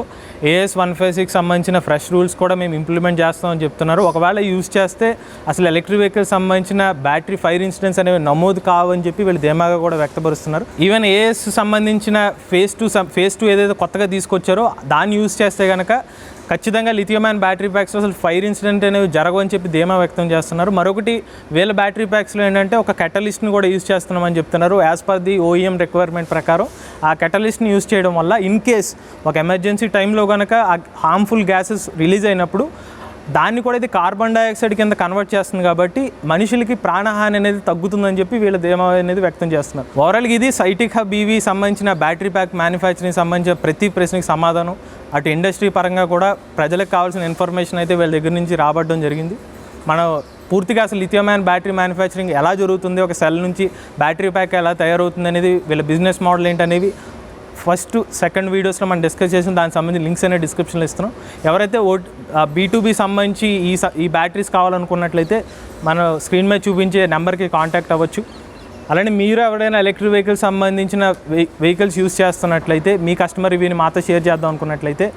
AS156 సంబంధించిన ఫ్రెష్ రూల్స్ కూడా మేము ఇంప్లిమెంట్ చేస్తామని చెప్తున్నారు. ఒకవేళ యూస్ చేస్తే అసలు ఎలక్ట్రిక్ వెహికల్ సంబంధించిన బ్యాటరీ ఫైర్ ఇన్సిడెంట్స్ అనేవి నమోదు కావని చెప్పి వీళ్ళు ధీమాగా కూడా వ్యక్తపరుస్తున్నారు. ఈవెన్ AS సంబంధించిన ఫేజ్ టూ ఏదైతే కొత్తగా తీసుకొచ్చారో దాన్ని యూస్ చేస్తే కనుక ఖచ్చితంగా లిథియం అయాన్ బ్యాటరీ ప్యాక్స్లో అసలు ఫైర్ ఇన్సిడెంట్ అనేవి జరగవని చెప్పి ధీమా వ్యక్తం చేస్తున్నారు. మరొకటి వీళ్ళ బ్యాటరీ ప్యాక్స్లో ఏంటంటే ఒక కెటలిస్ట్ని కూడా యూస్ చేస్తున్నామని చెప్తున్నారు. As per the OEM requirement ప్రకారం ఆ కెటలిస్ట్ని యూస్ చేయడం వల్ల ఇన్ కేస్ ఒక ఎమర్జెన్సీ టైంలో కనుక ఆ హార్మ్ఫుల్ గ్యాసెస్ రిలీజ్ అయినప్పుడు దాన్ని కూడా ఇది కార్బన్ డైఆక్సైడ్ కింద కన్వర్ట్ చేస్తుంది కాబట్టి మనుషులకి ప్రాణహాని అనేది తగ్గుతుందని చెప్పి వీళ్ళ ధీమా అనేది వ్యక్తం చేస్తున్నారు. ఓవరాల్గా ఇది సైటిక్ హబ్ ఈవీ సంబంధించిన బ్యాటరీ ప్యాక్ మ్యానుఫ్యాక్చరింగ్ సంబంధించిన ప్రతి ప్రశ్నకి సమాధానం. అటు ఇండస్ట్రీ పరంగా కూడా ప్రజలకు కావాల్సిన ఇన్ఫర్మేషన్ అయితే వీళ్ళ దగ్గర నుంచి రాబట్టడం జరిగింది. మనం పూర్తిగా అసలు లిథియం అయాన్ బ్యాటరీ మ్యానుఫ్యాక్చరింగ్ ఎలా జరుగుతుంది, ఒక సెల్ నుంచి బ్యాటరీ ప్యాక్ ఎలా తయారవుతుంది అనేది, వీళ్ళ బిజినెస్ మోడల్ ఏంటనేవి ఫస్ట్ సెకండ్ వీడియోస్లో మనం డిస్కస్ చేసిన దానికి సంబంధించి లింక్స్ అనేది డిస్క్రిప్షన్లో ఇస్తున్నాం. ఎవరైతే B2B సంబంధించి ఈ బ్యాటరీస్ కావాలనుకున్నట్లయితే మన స్క్రీన్ మీద చూపించే నెంబర్కి కాంటాక్ట్ అవ్వచ్చు. అలానే మీరు ఎవరైనా ఎలక్ట్రిక్ వెహికల్స్ సంబంధించిన వెహికల్స్ యూస్ చేస్తున్నట్లయితే మీ కస్టమర్ రివ్యూని మాతో షేర్ చేద్దాం అనుకున్నట్లయితే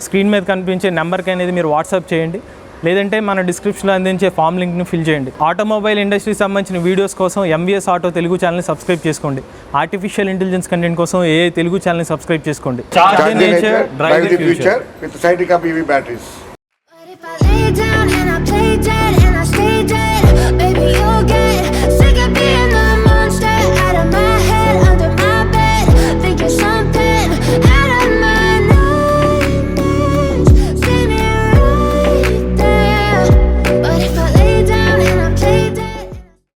స్క్రీన్ మీద కనిపించే నెంబర్కి అనేది మీరు వాట్సాప్ చేయండి, లేదంటే మన డిస్క్రిప్షన్లో అందించే ఫామ్ లింక్ని ఫిల్ చేయండి. ఆటోమొబైల్ ఇండస్ట్రీకి సంబంధించిన వీడియోస్ కోసం MVS ఆటో తెలుగు ఛానల్ని సబ్స్క్రైబ్ చేసుకోండి. ఆర్టిఫిషియల్ ఇంటెలిజెన్స్ కంటెంట్ కోసం AI తెలుగు ఛానల్ని సబ్స్క్రైబ్ చేసుకోండి. Charge the nature, drive the future with Cytic Hub EV batteries. But if I lay down